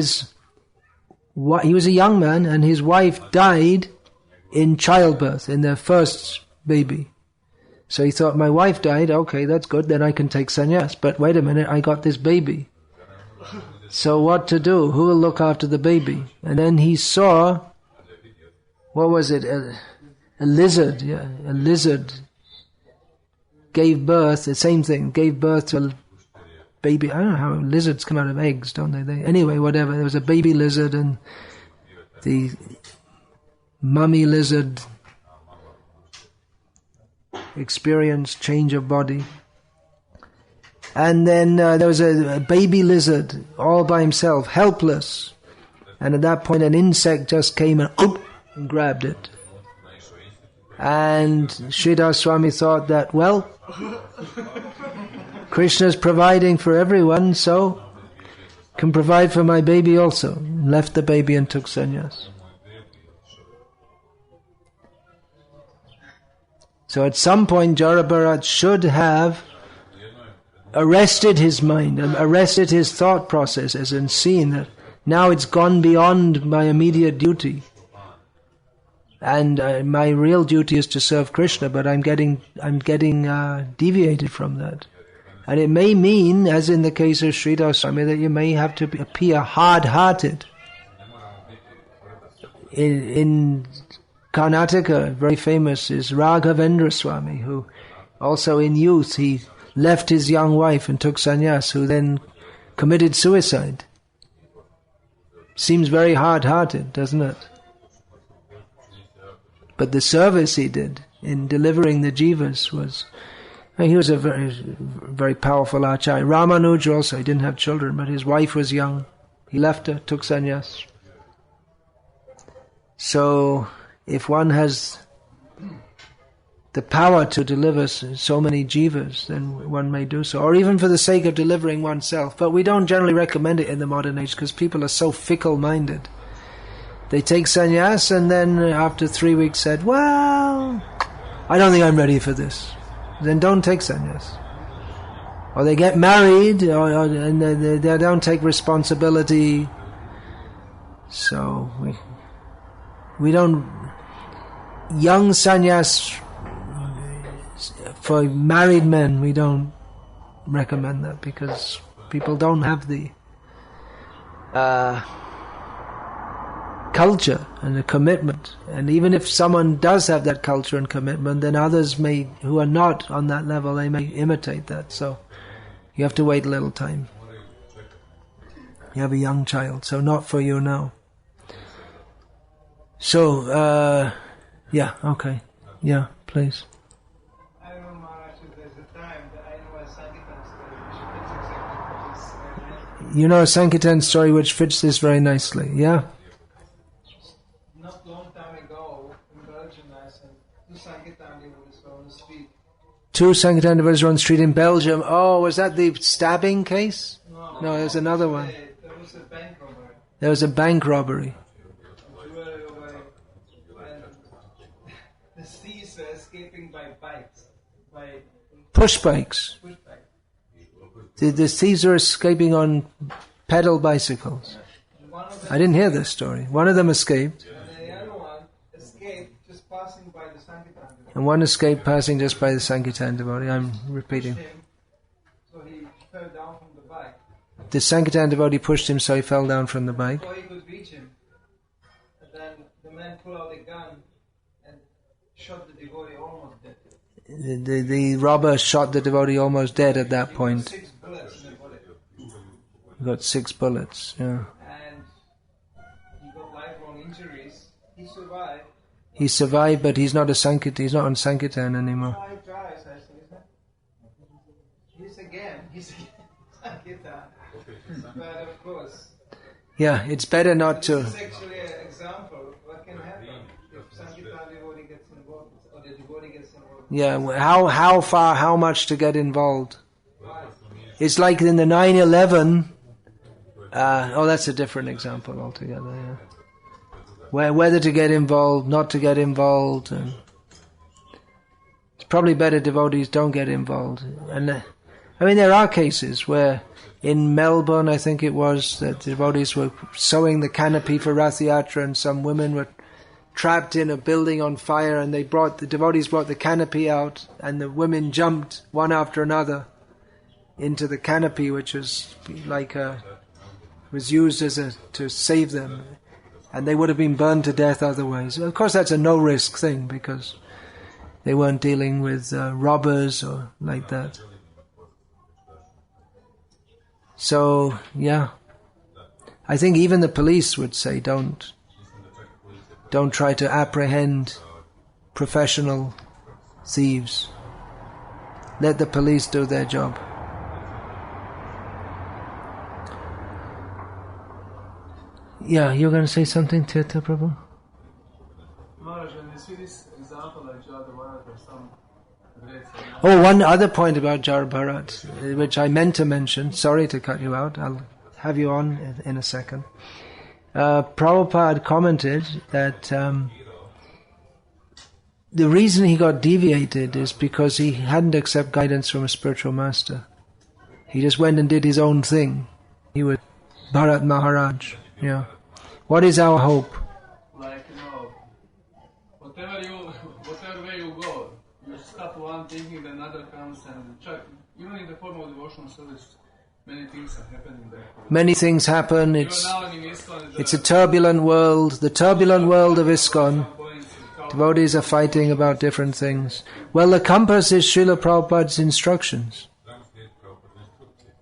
was a young man, and his wife died in childbirth, in their first baby. So he thought, my wife died, okay, that's good, then I can take sannyas. But wait a minute, I got this baby. So what to do? Who will look after the baby? And then he saw, what was it? a lizard gave birth, the same thing, gave birth to a baby. I don't know how lizards come out of eggs, don't they? Anyway, whatever. There was a baby lizard, and the mummy lizard experienced change of body. And then there was a baby lizard all by himself, helpless. And at that point an insect just came and grabbed it. And Sridhar Swami thought that, well, Krishna's providing for everyone, so can provide for my baby also. Left the baby and took sannyas. So at some point Jara Bharat should have arrested his mind, arrested his thought processes, and seen that now it's gone beyond my immediate duty. And my real duty is to serve Krishna, but I'm getting deviated from that. And it may mean, as in the case of Sridhar Swami, that you may have to appear hard-hearted. In Karnataka, very famous is Raghavendra Swami, who also in youth he left his young wife and took sannyas, who then committed suicide. Seems very hard-hearted, doesn't it? But the service he did in delivering the jivas was... he was a very, very powerful acharya. Ramanuja also, he didn't have children, but his wife was young. He left her, took sannyas. So, if one has the power to deliver so many jivas, then one may do so. Or even for the sake of delivering oneself. But we don't generally recommend it in the modern age because people are so fickle-minded. They take sannyas and then after 3 weeks said, well, I don't think I'm ready for this. Then don't take sannyas. Or they get married and they don't take responsibility. So we don't... Young sannyas, for married men, we don't recommend that because people don't have the culture and the commitment. And even if someone does have that culture and commitment, then others who are not on that level, they may imitate that. So you have to wait a little time. You have a young child, so not for you now. So, yeah, okay. Yeah, please. I don't know, Maharaj, if there's a time that I know a Sankirtan story which fits exactly this. You know a Sankirtan story which fits this very nicely, yeah? Not long time ago, in Belgium, I said, two Sankirtan devotees were on the street. Two Sankirtan devotees were on the street in Belgium. Oh, was that the stabbing case? No, there's another one. There was a bank robbery. There was a bank robbery. The thieves were escaping by bikes, by Push bikes. The thieves were escaping on pedal bicycles. I didn't hear this story. One of them escaped. And the other one escaped just passing by the Sankirtan devotee. And one escaped passing just by the Sankirtan devotee. I'm repeating. So he fell down from the bike. The Sankirtan devotee pushed him so he fell down from the bike. Before he could reach him, and then the man pulled out a gun and shot the devotee almost dead. The robber shot the devotee almost dead at that point. 6 bullets in the bullet. He got 6 bullets, yeah. And he got lifelong injuries. He survived. He survived, but he's not a Sankirtan. He's not on Sankirtan anymore. 5 tries, I said, isn't it? He's again Sankirtan. But of course, Yeah, it's better not to. this is actually an example of what can happen if Sankirtan devotee gets involved, or the devotee gets involved. Yeah, how far, how much to get involved. It's like in the 9/11. That's a different example altogether. Yeah, whether to get involved, not to get involved, and it's probably better devotees don't get involved. And I mean, there are cases where in Melbourne, I think it was, that devotees were sewing the canopy for Rath Yatra, and some women were trapped in a building on fire, and the devotees brought the canopy out, and the women jumped one after another into the canopy, which was like was used to save them. And they would have been burned to death otherwise. Of course, that's a no-risk thing because they weren't dealing with robbers or like that. So, yeah. I think even the police would say, don't try to apprehend professional thieves. Let the police do their job. Yeah, you're going to say something, Tirtha Prabhu? Maharaj, when you see this example like Jada Bharat or some great... Oh, one other point about Jada Bharat, which I meant to mention. Sorry to cut you out. I'll have you on in a second. Prabhupada commented that the reason he got deviated is because he hadn't accepted guidance from a spiritual master. He just went and did his own thing. He was Bharat Maharaj. Yeah. What is our hope? Like, whatever way you go, you stop one thinking, then another comes and check. Even in the form of devotional service, many things are happening there. Many things happen. It's a turbulent world. The turbulent world of ISKCON. Devotees are fighting about different things. Well, the compass is Srila Prabhupada's instructions.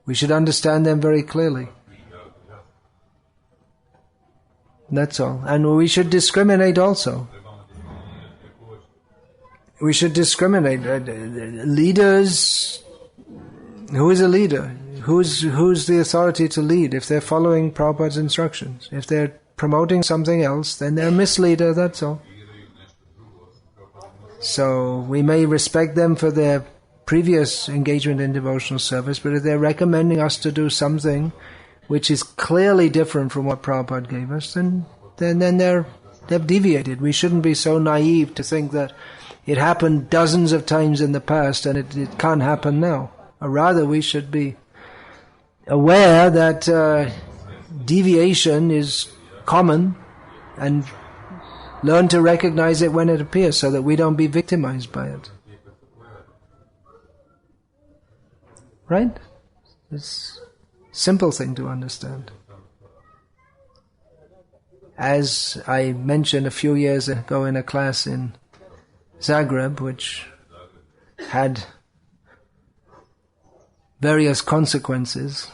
We should understand them very clearly. That's all. And we should discriminate also. We should discriminate. Leaders, who is a leader? Who's the authority to lead if they're following Prabhupada's instructions? If they're promoting something else, then they're a misleader, that's all. So we may respect them for their previous engagement in devotional service, but if they're recommending us to do something which is clearly different from what Prabhupada gave us, then they've deviated. We shouldn't be so naive to think that it happened dozens of times in the past and it can't happen now. Or rather, we should be aware that deviation is common and learn to recognize it when it appears so that we don't be victimized by it. Right? It's a simple thing to understand. As I mentioned a few years ago in a class in Zagreb, which had various consequences,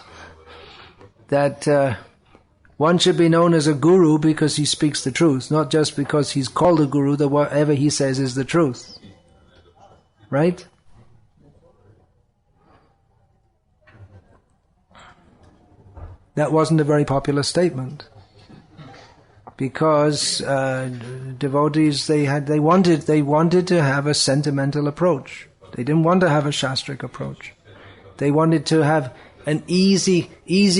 that one should be known as a guru because he speaks the truth, not just because he's called a guru that whatever he says is the truth. Right? That wasn't a very popular statement because devotees they wanted to have a sentimental approach. They didn't want to have a shastric approach. They wanted to have an easy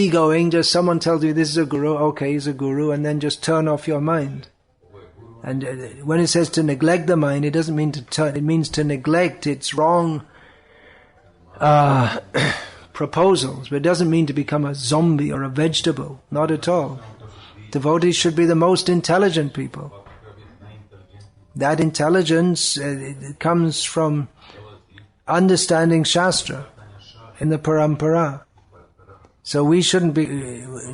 going, just someone tells you this is a guru, okay, he's a guru, and then just turn off your mind. And when it says to neglect the mind, it doesn't mean to turn, it means to neglect its wrong proposals, but it doesn't mean to become a zombie or a vegetable, not at all. Devotees should be the most intelligent people. That intelligence it comes from understanding Shastra in the Parampara. So we shouldn't be,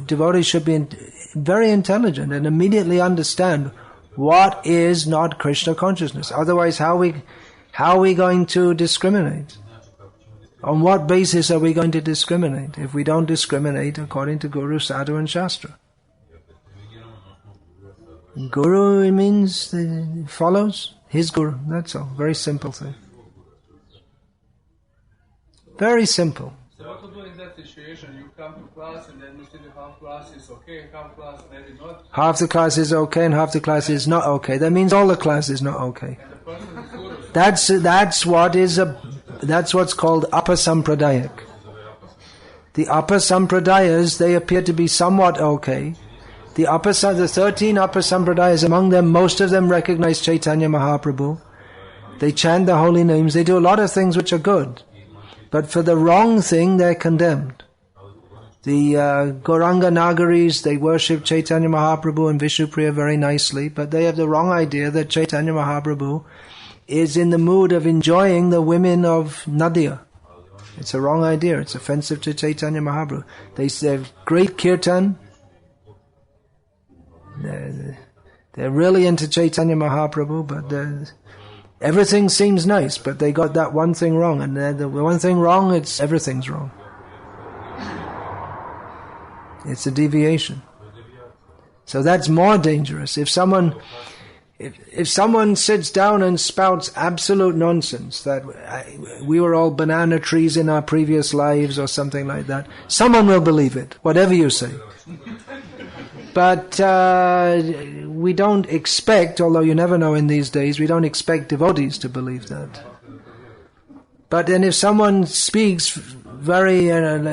devotees should be very intelligent and immediately understand what is not Krishna consciousness. Otherwise, how are we going to discriminate? On what basis are we going to discriminate if we don't discriminate according to Guru, Sadhu and Shastra? Guru, it means follows his Guru, that's all. Very simple thing. Very simple. So what to do in that situation? You come to class and then you see the half class is okay, half class maybe not. Half the class is okay and half the class is not okay. That means all the class is not okay. And the person is Guru. That's what's called Apasampradayak. The Apasampradayas, they appear to be somewhat okay. The 13 Apasampradayas, among them, most of them recognize Chaitanya Mahaprabhu. They chant the holy names. They do a lot of things which are good. But for the wrong thing, they're condemned. The Gauranga Nagaris, they worship Chaitanya Mahaprabhu and Vishnupriya very nicely, but they have the wrong idea that Chaitanya Mahaprabhu is in the mood of enjoying the women of Nadia. It's a wrong idea. It's offensive to Chaitanya Mahaprabhu. They have great kirtan, They're really into Chaitanya Mahaprabhu, but everything seems nice, but they got that one thing wrong, and the one thing wrong, everything's wrong. It's a deviation. So that's more dangerous. If someone sits down and spouts absolute nonsense, that we were all banana trees in our previous lives or something like that, someone will believe it, whatever you say. But we don't expect, although you never know in these days, we don't expect devotees to believe that. But then if someone speaks very,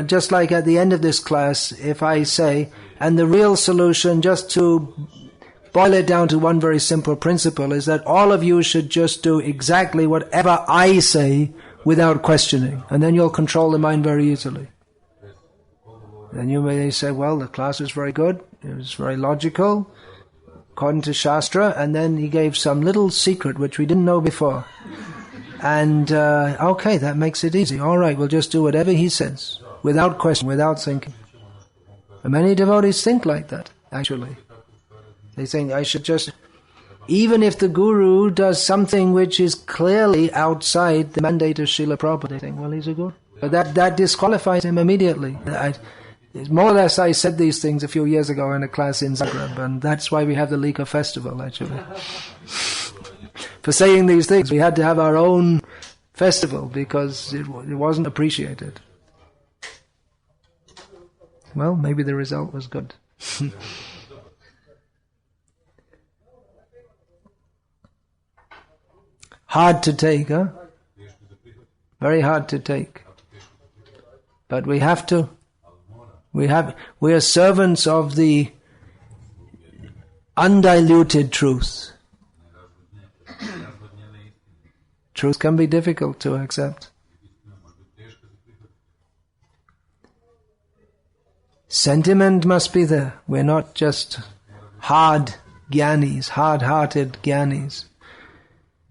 just like at the end of this class, if I say, and the real solution, just to boil it down to one very simple principle, is that all of you should just do exactly whatever I say without questioning, and then you'll control the mind very easily. Then you may say, well, the class was very good, it was very logical, according to Shastra, and then he gave some little secret which we didn't know before. And, okay, that makes it easy. All right, we'll just do whatever he says, without question, without thinking. And many devotees think like that, actually. They think, I should just, even if the guru does something which is clearly outside the mandate of Srila Prabhupada, they think, well, he's a guru. But that disqualifies him immediately. More or less, I said these things a few years ago in a class in Zagreb, and that's why we have the Lika festival, actually. For saying these things, we had to have our own festival because it wasn't appreciated. Well, maybe the result was good. Hard to take, huh? Very hard to take. But we have to. We are servants of the undiluted truth. Truth can be difficult to accept. Sentiment must be there. We're not just hard gyanis, hard-hearted gyanis.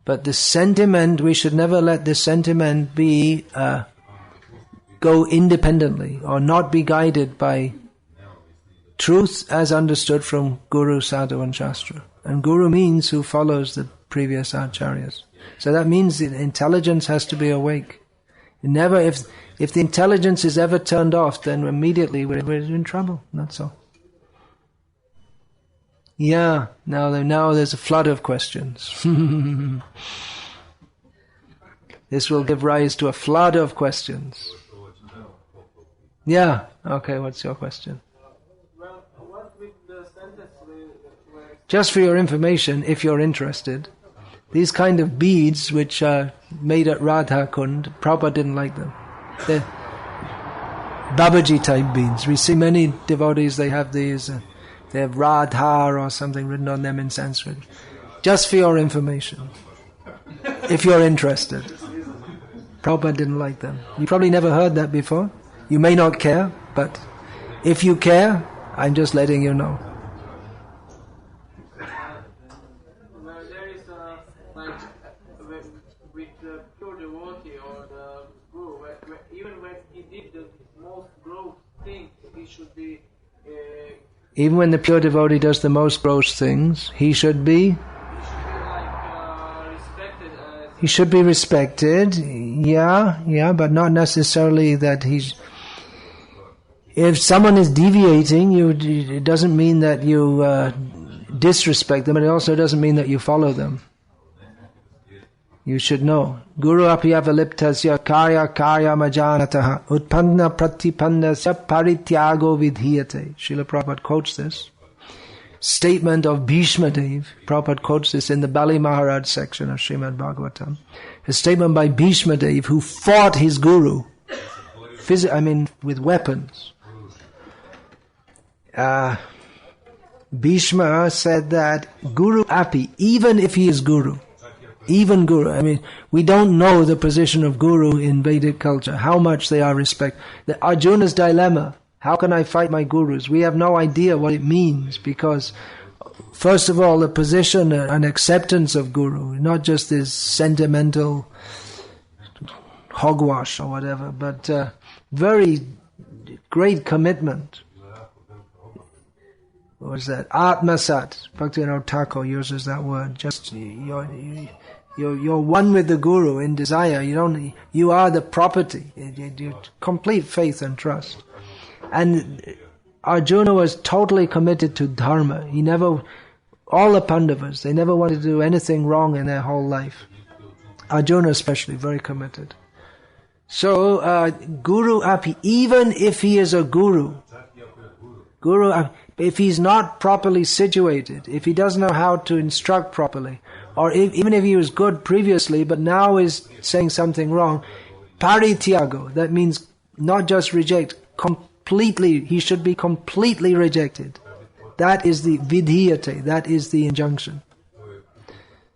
But the sentiment, we should never let the sentiment be go independently or not be guided by truth as understood from Guru, Sadhu and Shastra. And Guru means who follows the previous acharyas. So that means the intelligence has to be awake. Never, if the intelligence is ever turned off, then immediately we're in trouble. That's all. Yeah, now there's a flood of questions. This will give rise to a flood of questions. Yeah, okay, what's your question? Well, what with the sentence where... Just for your information, if you're interested, these kind of beads which are made at Radha Kund, Prabhupada didn't like them. They're Babaji type beads. We see many devotees, they have these, they have Radha or something written on them in Sanskrit. Just for your information, if you're interested. Prabhupada didn't like them. You probably never heard that before. You may not care, but if you care, I'm just letting you know. Well, there is like with the pure devotee or the guru, even when he did the most gross thing, he should be. Even when the pure devotee does the most gross things, he should be. He should be respected. Yeah, but not necessarily that he's. If someone is deviating, it doesn't mean that you disrespect them, but it also doesn't mean that you follow them. You should know. Guru api avaliptasya karya majanataha utpanna pratipannasya parityago vidhiyate. Srila Prabhupada quotes this. Statement of Bhishma Dev. Prabhupada quotes this in the Bali Maharaj section of Srimad Bhagavatam. A statement by Bhishma Dev who fought his guru. With weapons. Bhishma said that Guru api, even if he is Guru, even Guru, we don't know the position of Guru in Vedic culture, how much they are respected. The Arjuna's dilemma, how can I fight my Gurus? We have no idea what it means because, first of all, the position and acceptance of Guru, not just this sentimental hogwash or whatever, but very great commitment. what was that? Atmasat. Bhaktivinoda Thakur uses that word. Just you're one with the Guru in desire. You are the property. You complete faith and trust. And Arjuna was totally committed to dharma. All the Pandavas, they never wanted to do anything wrong in their whole life. Arjuna especially, very committed. So, Guru Api, even if he is a Guru, if he's not properly situated, if he doesn't know how to instruct properly, or even if he was good previously, but now is saying something wrong, parityago, that means not just reject, completely, he should be completely rejected. That is the vidhiyate, that is the injunction.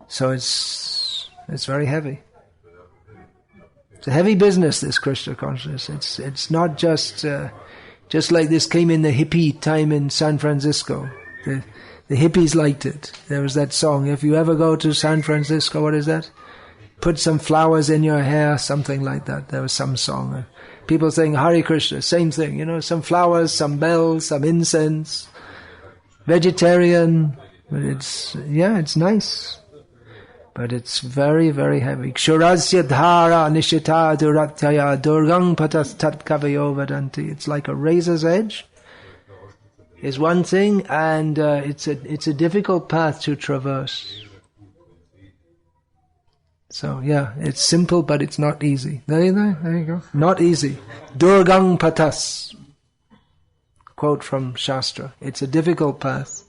So it's very heavy. It's a heavy business, this Krishna consciousness. It's not just like this came in the hippie time in San Francisco. The hippies liked it. There was that song, if you ever go to San Francisco, what is that? Put some flowers in your hair, something like that. There was some song. People saying Hare Krishna, same thing, some flowers, some bells, some incense. Vegetarian, but it's nice. But it's very, very heavy. Kshurasya dhara nishita duratyaya durgang patas tat kavayo vadanti. It's like a razor's edge is one thing, and it's a difficult path to traverse. So it's simple, but it's not easy. There you go. Not easy. Durgang patas. Quote from Shastra. It's a difficult path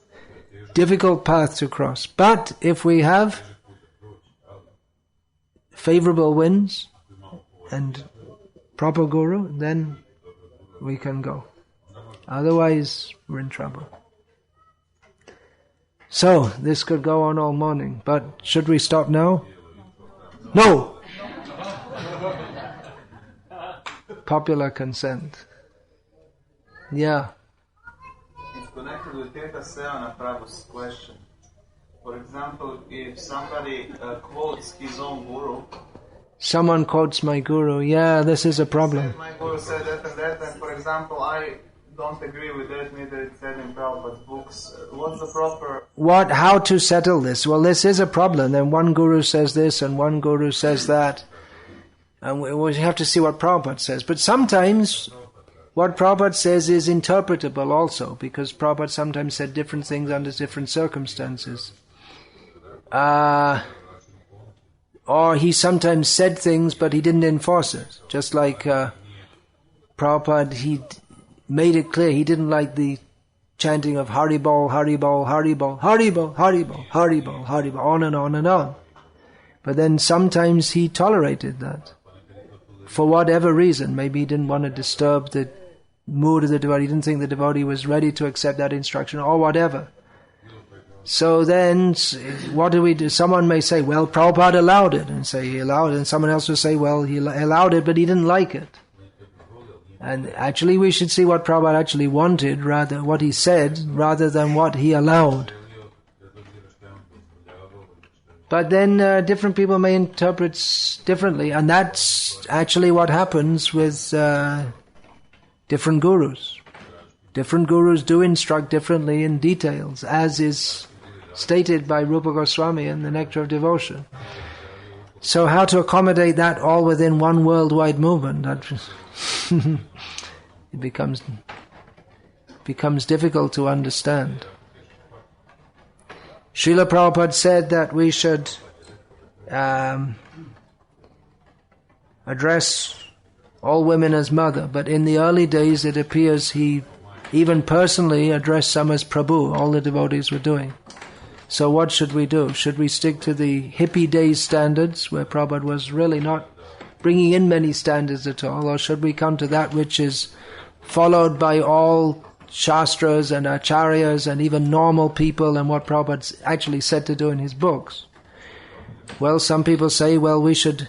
to cross. But if we have favorable winds and proper Guru, then we can go. Otherwise, we're in trouble. So, this could go on all morning, but should we stop now? No! Popular consent. Yeah. It's connected with Tirtha Sevana Prabhu's question. For example, if somebody quotes his own guru. Someone quotes my guru. Yeah, this is a problem. My guru said that and that, and for example, I don't agree with that, neither it's said in Prabhupada's books. What's the proper... How to settle this? Well, this is a problem. Then one guru says this and one guru says that. And we have to see what Prabhupada says. But sometimes what Prabhupada says is interpretable also, because Prabhupada sometimes said different things under different circumstances. Or he sometimes said things but he didn't enforce it. Just like Prabhupada, he made it clear he didn't like the chanting of Haribol, Haribol, Haribol, Haribol, Haribol, Haribol, Haribol, on and on and on. But then sometimes he tolerated that. For whatever reason, maybe he didn't want to disturb the mood of the devotee, he didn't think the devotee was ready to accept that instruction, or whatever. So then, what do we do? Someone may say, well, Prabhupada allowed it, and say he allowed it, and someone else will say, well, he allowed it, but he didn't like it. And actually we should see what Prabhupada actually wanted, rather what he said, rather than what he allowed. But then different people may interpret differently, and that's actually what happens with different gurus. Different gurus do instruct differently in details, as is stated by Rupa Goswami in the Nectar of Devotion. So how to accommodate that all within one worldwide movement? It becomes difficult to understand. Srila Prabhupada said that we should address all women as mother, but in the early days it appears he even personally addressed some as Prabhu, all the devotees were doing. So what should we do? Should we stick to the hippie days standards, where Prabhupada was really not bringing in many standards at all, or should we come to that which is followed by all Shastras and Acharyas and even normal people, and what Prabhupada actually said to do in his books? Well, some people say, well, we should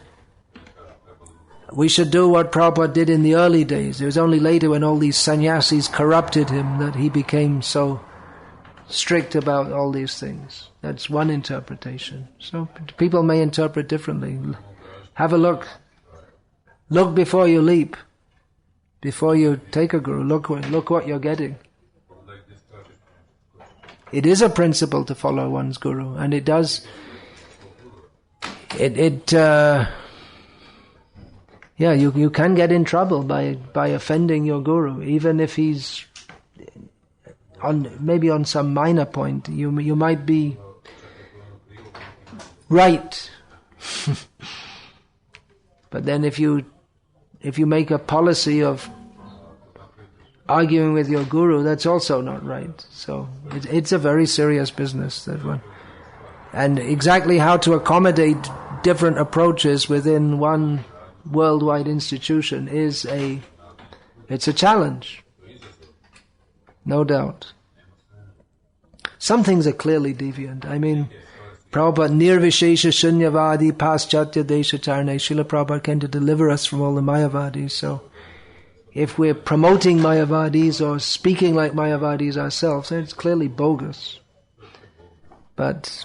do what Prabhupada did in the early days. It was only later when all these sannyasis corrupted him that he became so strict about all these things. That's one interpretation. So people may interpret differently. Have a look. Look before you leap. Before you take a guru, look what you're getting. it is a principle to follow one's guru, and it does. You can get in trouble by offending your guru, even if he's maybe on some minor point. You might be right, but then if you make a policy of arguing with your guru, that's also not right. So it's a very serious business, that one. And exactly how to accommodate different approaches within one worldwide institution it's a challenge, no doubt. Some things are clearly deviant. I mean, Prabhupada, Nirvishesha Shunyavadi Paschatya Deshatarne, Srila Prabhupada came to deliver us from all the Mayavadis. So if we're promoting Mayavadis or speaking like Mayavadis ourselves, then it's clearly bogus. But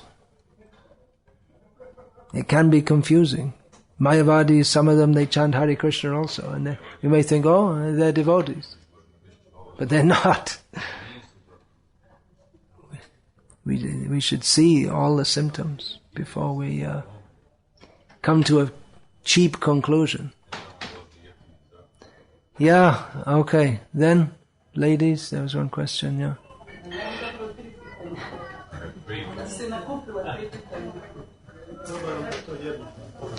it can be confusing. Mayavadis, some of them, they chant Hare Krishna also, and you may think, oh, they're devotees. But they're not. We should see all the symptoms before we come to a cheap conclusion. Yeah, okay. Then, ladies, there was one question, yeah.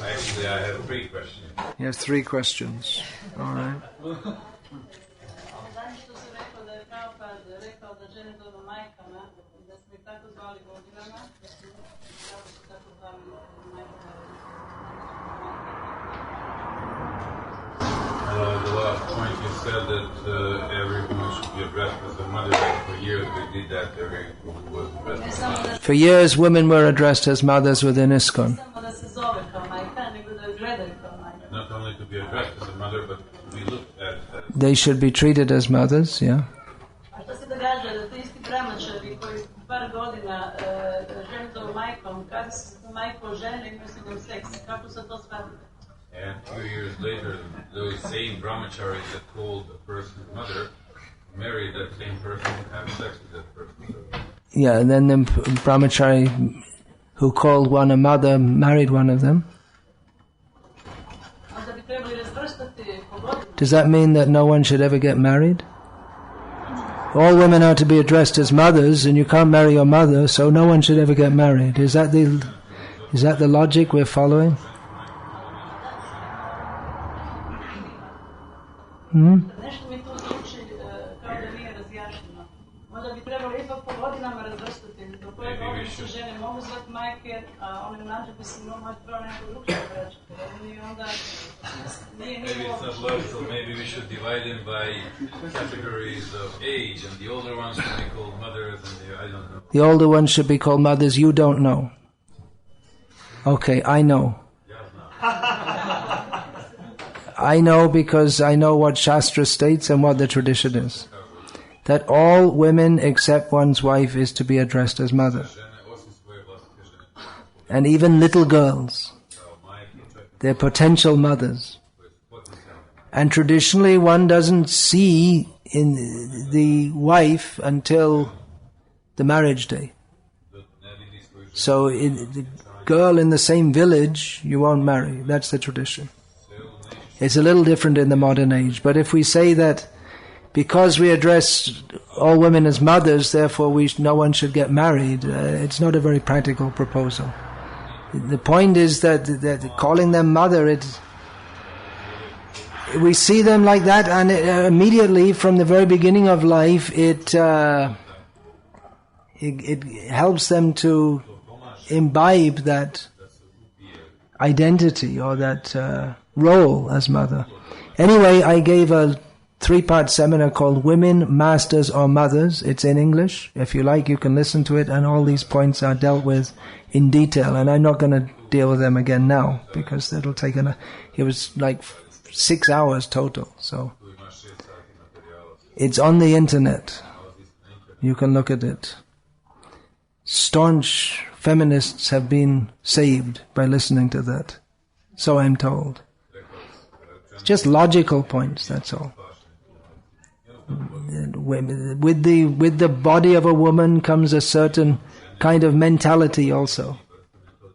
Actually, I have 3 questions. You have 3 questions. All right. The last point you said that every woman should be addressed as a mother. For years we did that. Every woman was addressed as a mother. For years, women were addressed as mothers within ISKCON. Not only to be addressed as a mother, but to be looked at as... They should be treated as mothers, yeah. And 2 years later, those same brahmacharis that called a person mother married that same person and have sex with that person. Yeah, and then the brahmachari who called one a mother married one of them. Does that mean that no one should ever get married? All women are to be addressed as mothers, and you can't marry your mother, so no one should ever get married. Is that the logic we're following? Maybe it's not logical. Maybe we should divide them by categories of age, and the older ones should be called mothers, and I don't know. The older ones should be called mothers. You don't know. Okay, I know. I know because I know what Shastra states and what the tradition is. That all women except one's wife is to be addressed as mother. And even little girls. They're potential mothers. And traditionally one doesn't see in the wife until the marriage day. So the girl in the same village you won't marry. That's the tradition. It's a little different in the modern age. But if we say that because we address all women as mothers, therefore no one should get married, it's not a very practical proposal. The point is that calling them mother, we see them like that, and immediately from the very beginning of life, it helps them to imbibe that identity or that role as mother. Anyway, I gave a 3-part seminar called Women, Masters or Mothers. It's in English. If you like, you can listen to it, and all these points are dealt with in detail, and I'm not going to deal with them again now because it'll take it was like 6 hours total. So it's on the internet. You can look at it. Staunch feminists have been saved by listening to that. So I'm told. Just logical points, that's all. With the body of a woman comes a certain kind of mentality also.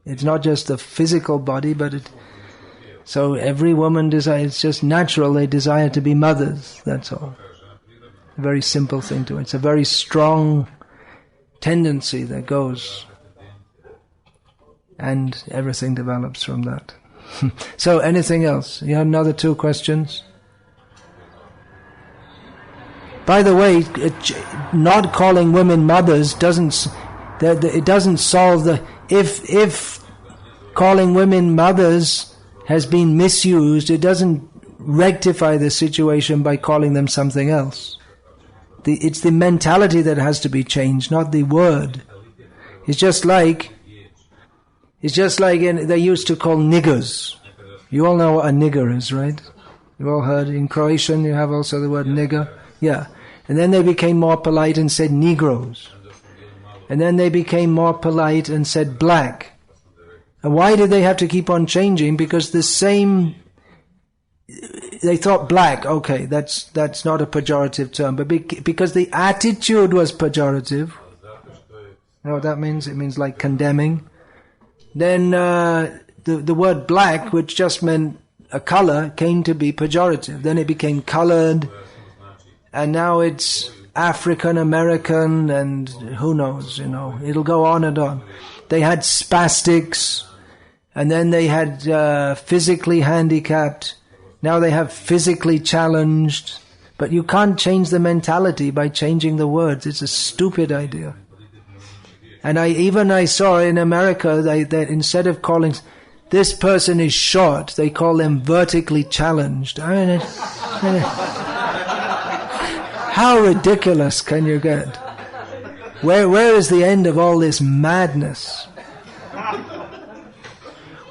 It's not just the physical body, but so every woman desires, it's just natural, they desire to be mothers, that's all. A very simple thing to it. It's a very strong tendency that goes, and everything develops from that. So anything else? You have another 2 questions? By the way, not calling women mothers doesn't solve the... If calling women mothers has been misused, it doesn't rectify the situation by calling them something else. It's the mentality that has to be changed, not the word. It's just like they used to call niggers. You all know what a nigger is, right? You all heard in Croatian you have also the word nigger. Yeah. And then they became more polite and said Negroes. And then they became more polite and said black. And why did they have to keep on changing? Because they thought black, okay, that's not a pejorative term, but because the attitude was pejorative. You know what that means? It means like condemning. Then the word black, which just meant a color, came to be pejorative. Then it became colored, and now it's African American, and who knows, it'll go on and on. They had spastics, and then they had physically handicapped. Now they have physically challenged. But you can't change the mentality by changing the words. It's a stupid idea. And I saw in America that instead of calling this person is short, they call them vertically challenged. How ridiculous can you get? Where is the end of all this madness?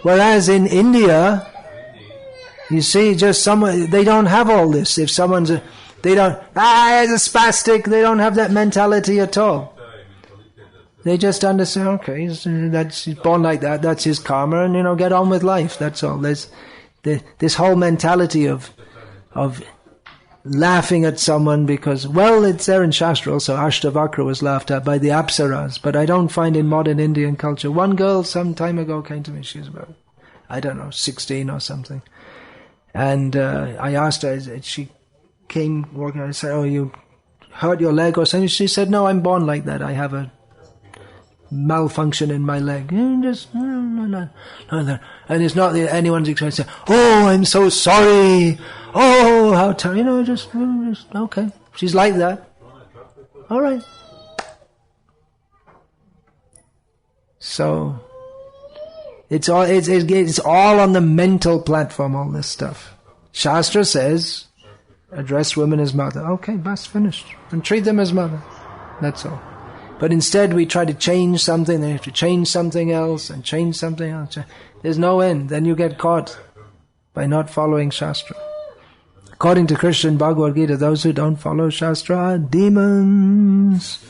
Whereas in India, you see, they don't have all this. If someone's it's a spastic, they don't have that mentality at all. They just understand, okay, he's born like that, that's his karma, and get on with life, that's all. There's this whole mentality of laughing at someone because, well, it's there in Shastra also. Ashtavakra was laughed at by the Apsaras, but I don't find in modern Indian culture. One girl some time ago came to me, she was about, 16 or something. And I asked her, she came walking, I said, oh, you hurt your leg or something? She said, no, I'm born like that. I have a malfunction in my leg. No. And it's not that anyone's expecting to say, oh, I'm so sorry. Oh, how terrible. Just okay. She's like that. All right. So it's all on the mental platform, all this stuff. Shastra says, address women as mother. Okay, bas, finished. And treat them as mother. That's all. But instead we try to change something, then you have to change something else, and change something else. There's no end. Then you get caught by not following Shastra. According to Christian Bhagavad-gita, those who don't follow Shastra are demons.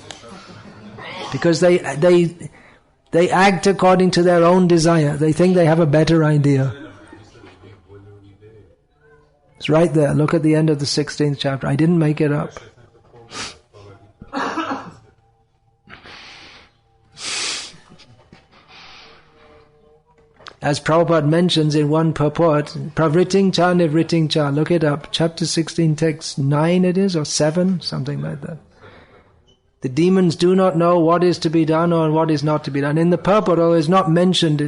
Because they act according to their own desire. They think they have a better idea. It's right there. Look at the end of the 16th chapter. I didn't make it up. As Prabhupada mentions in one purport, Pravriting cha nivriting cha, look it up, chapter 16, text 9 it is, or 7, something like that. The demons do not know what is to be done or what is not to be done. In the purport, although it's not mentioned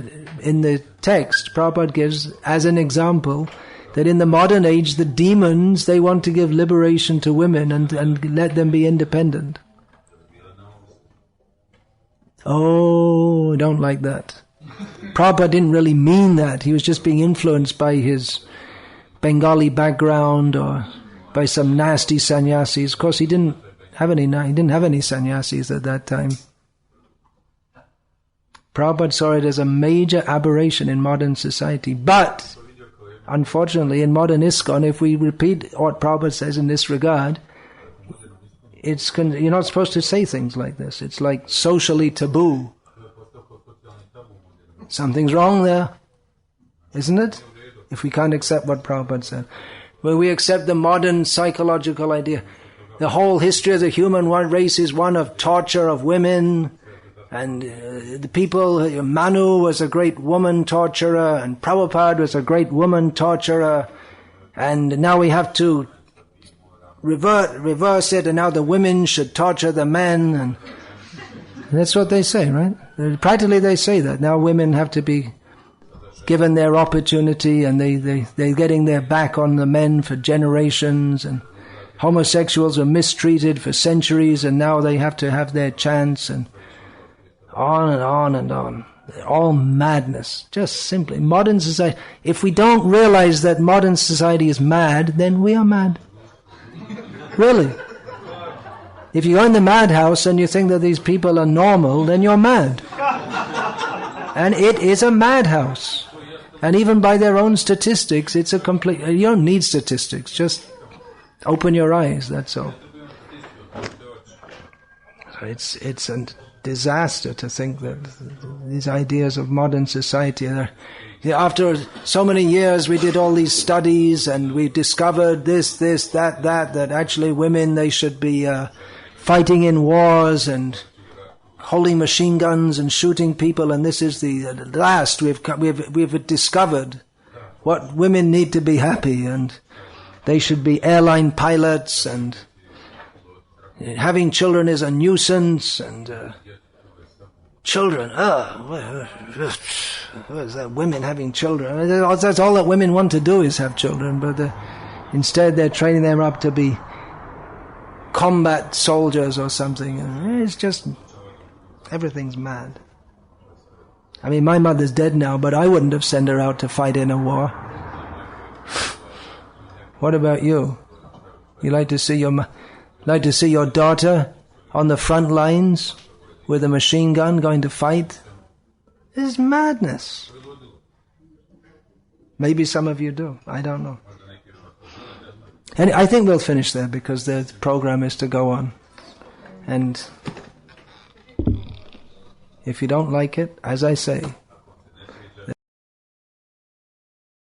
in the text, Prabhupada gives as an example that in the modern age, the demons, they want to give liberation to women and let them be independent. Oh, I don't like that. Prabhupada didn't really mean that. He was just being influenced by his Bengali background or by some nasty sannyasis. Of course, he didn't have any sannyasis at that time. Prabhupada saw it as a major aberration in modern society. But, unfortunately, in modern ISKCON, if we repeat what Prabhupada says in this regard, you're not supposed to say things like this. It's like socially taboo. Something's wrong there, isn't it? If we can't accept what Prabhupada said. Well, we accept the modern psychological idea. The whole history of the human race is one of torture of women. And the people, Manu was a great woman torturer, and Prabhupada was a great woman torturer. And now we have to reverse it, and now the women should torture the men. And that's what they say, right? Practically they say that. Now women have to be given their opportunity, and they're getting their back on the men for generations, and homosexuals were mistreated for centuries, and now they have to have their chance, and on and on and on. All madness. Just simply. Modern society. If we don't realize that modern society is mad, then we are mad. Really. If you go in the madhouse and you think that these people are normal, then you're mad. And it is a madhouse. And even by their own statistics, it's a complete... You don't need statistics. Just open your eyes, that's all. So it's a disaster to think that these ideas of modern society are... After so many years we did all these studies and we discovered this, that actually women, they should be fighting in wars and holding machine guns and shooting people, and this is the last we've discovered what women need to be happy, and they should be airline pilots, and having children is a nuisance, and children, what is that, women having children? That's all that women want to do is have children, but instead they're training them up to be combat soldiers or something. It's just, everything's mad. I mean, my mother's dead now, but I wouldn't have sent her out to fight in a war. What about you? You like to see your daughter on the front lines with a machine gun going to fight? This is madness. Maybe some of you do. I don't know. And I think we'll finish there because the program is to go on. And if you don't like it, as I say,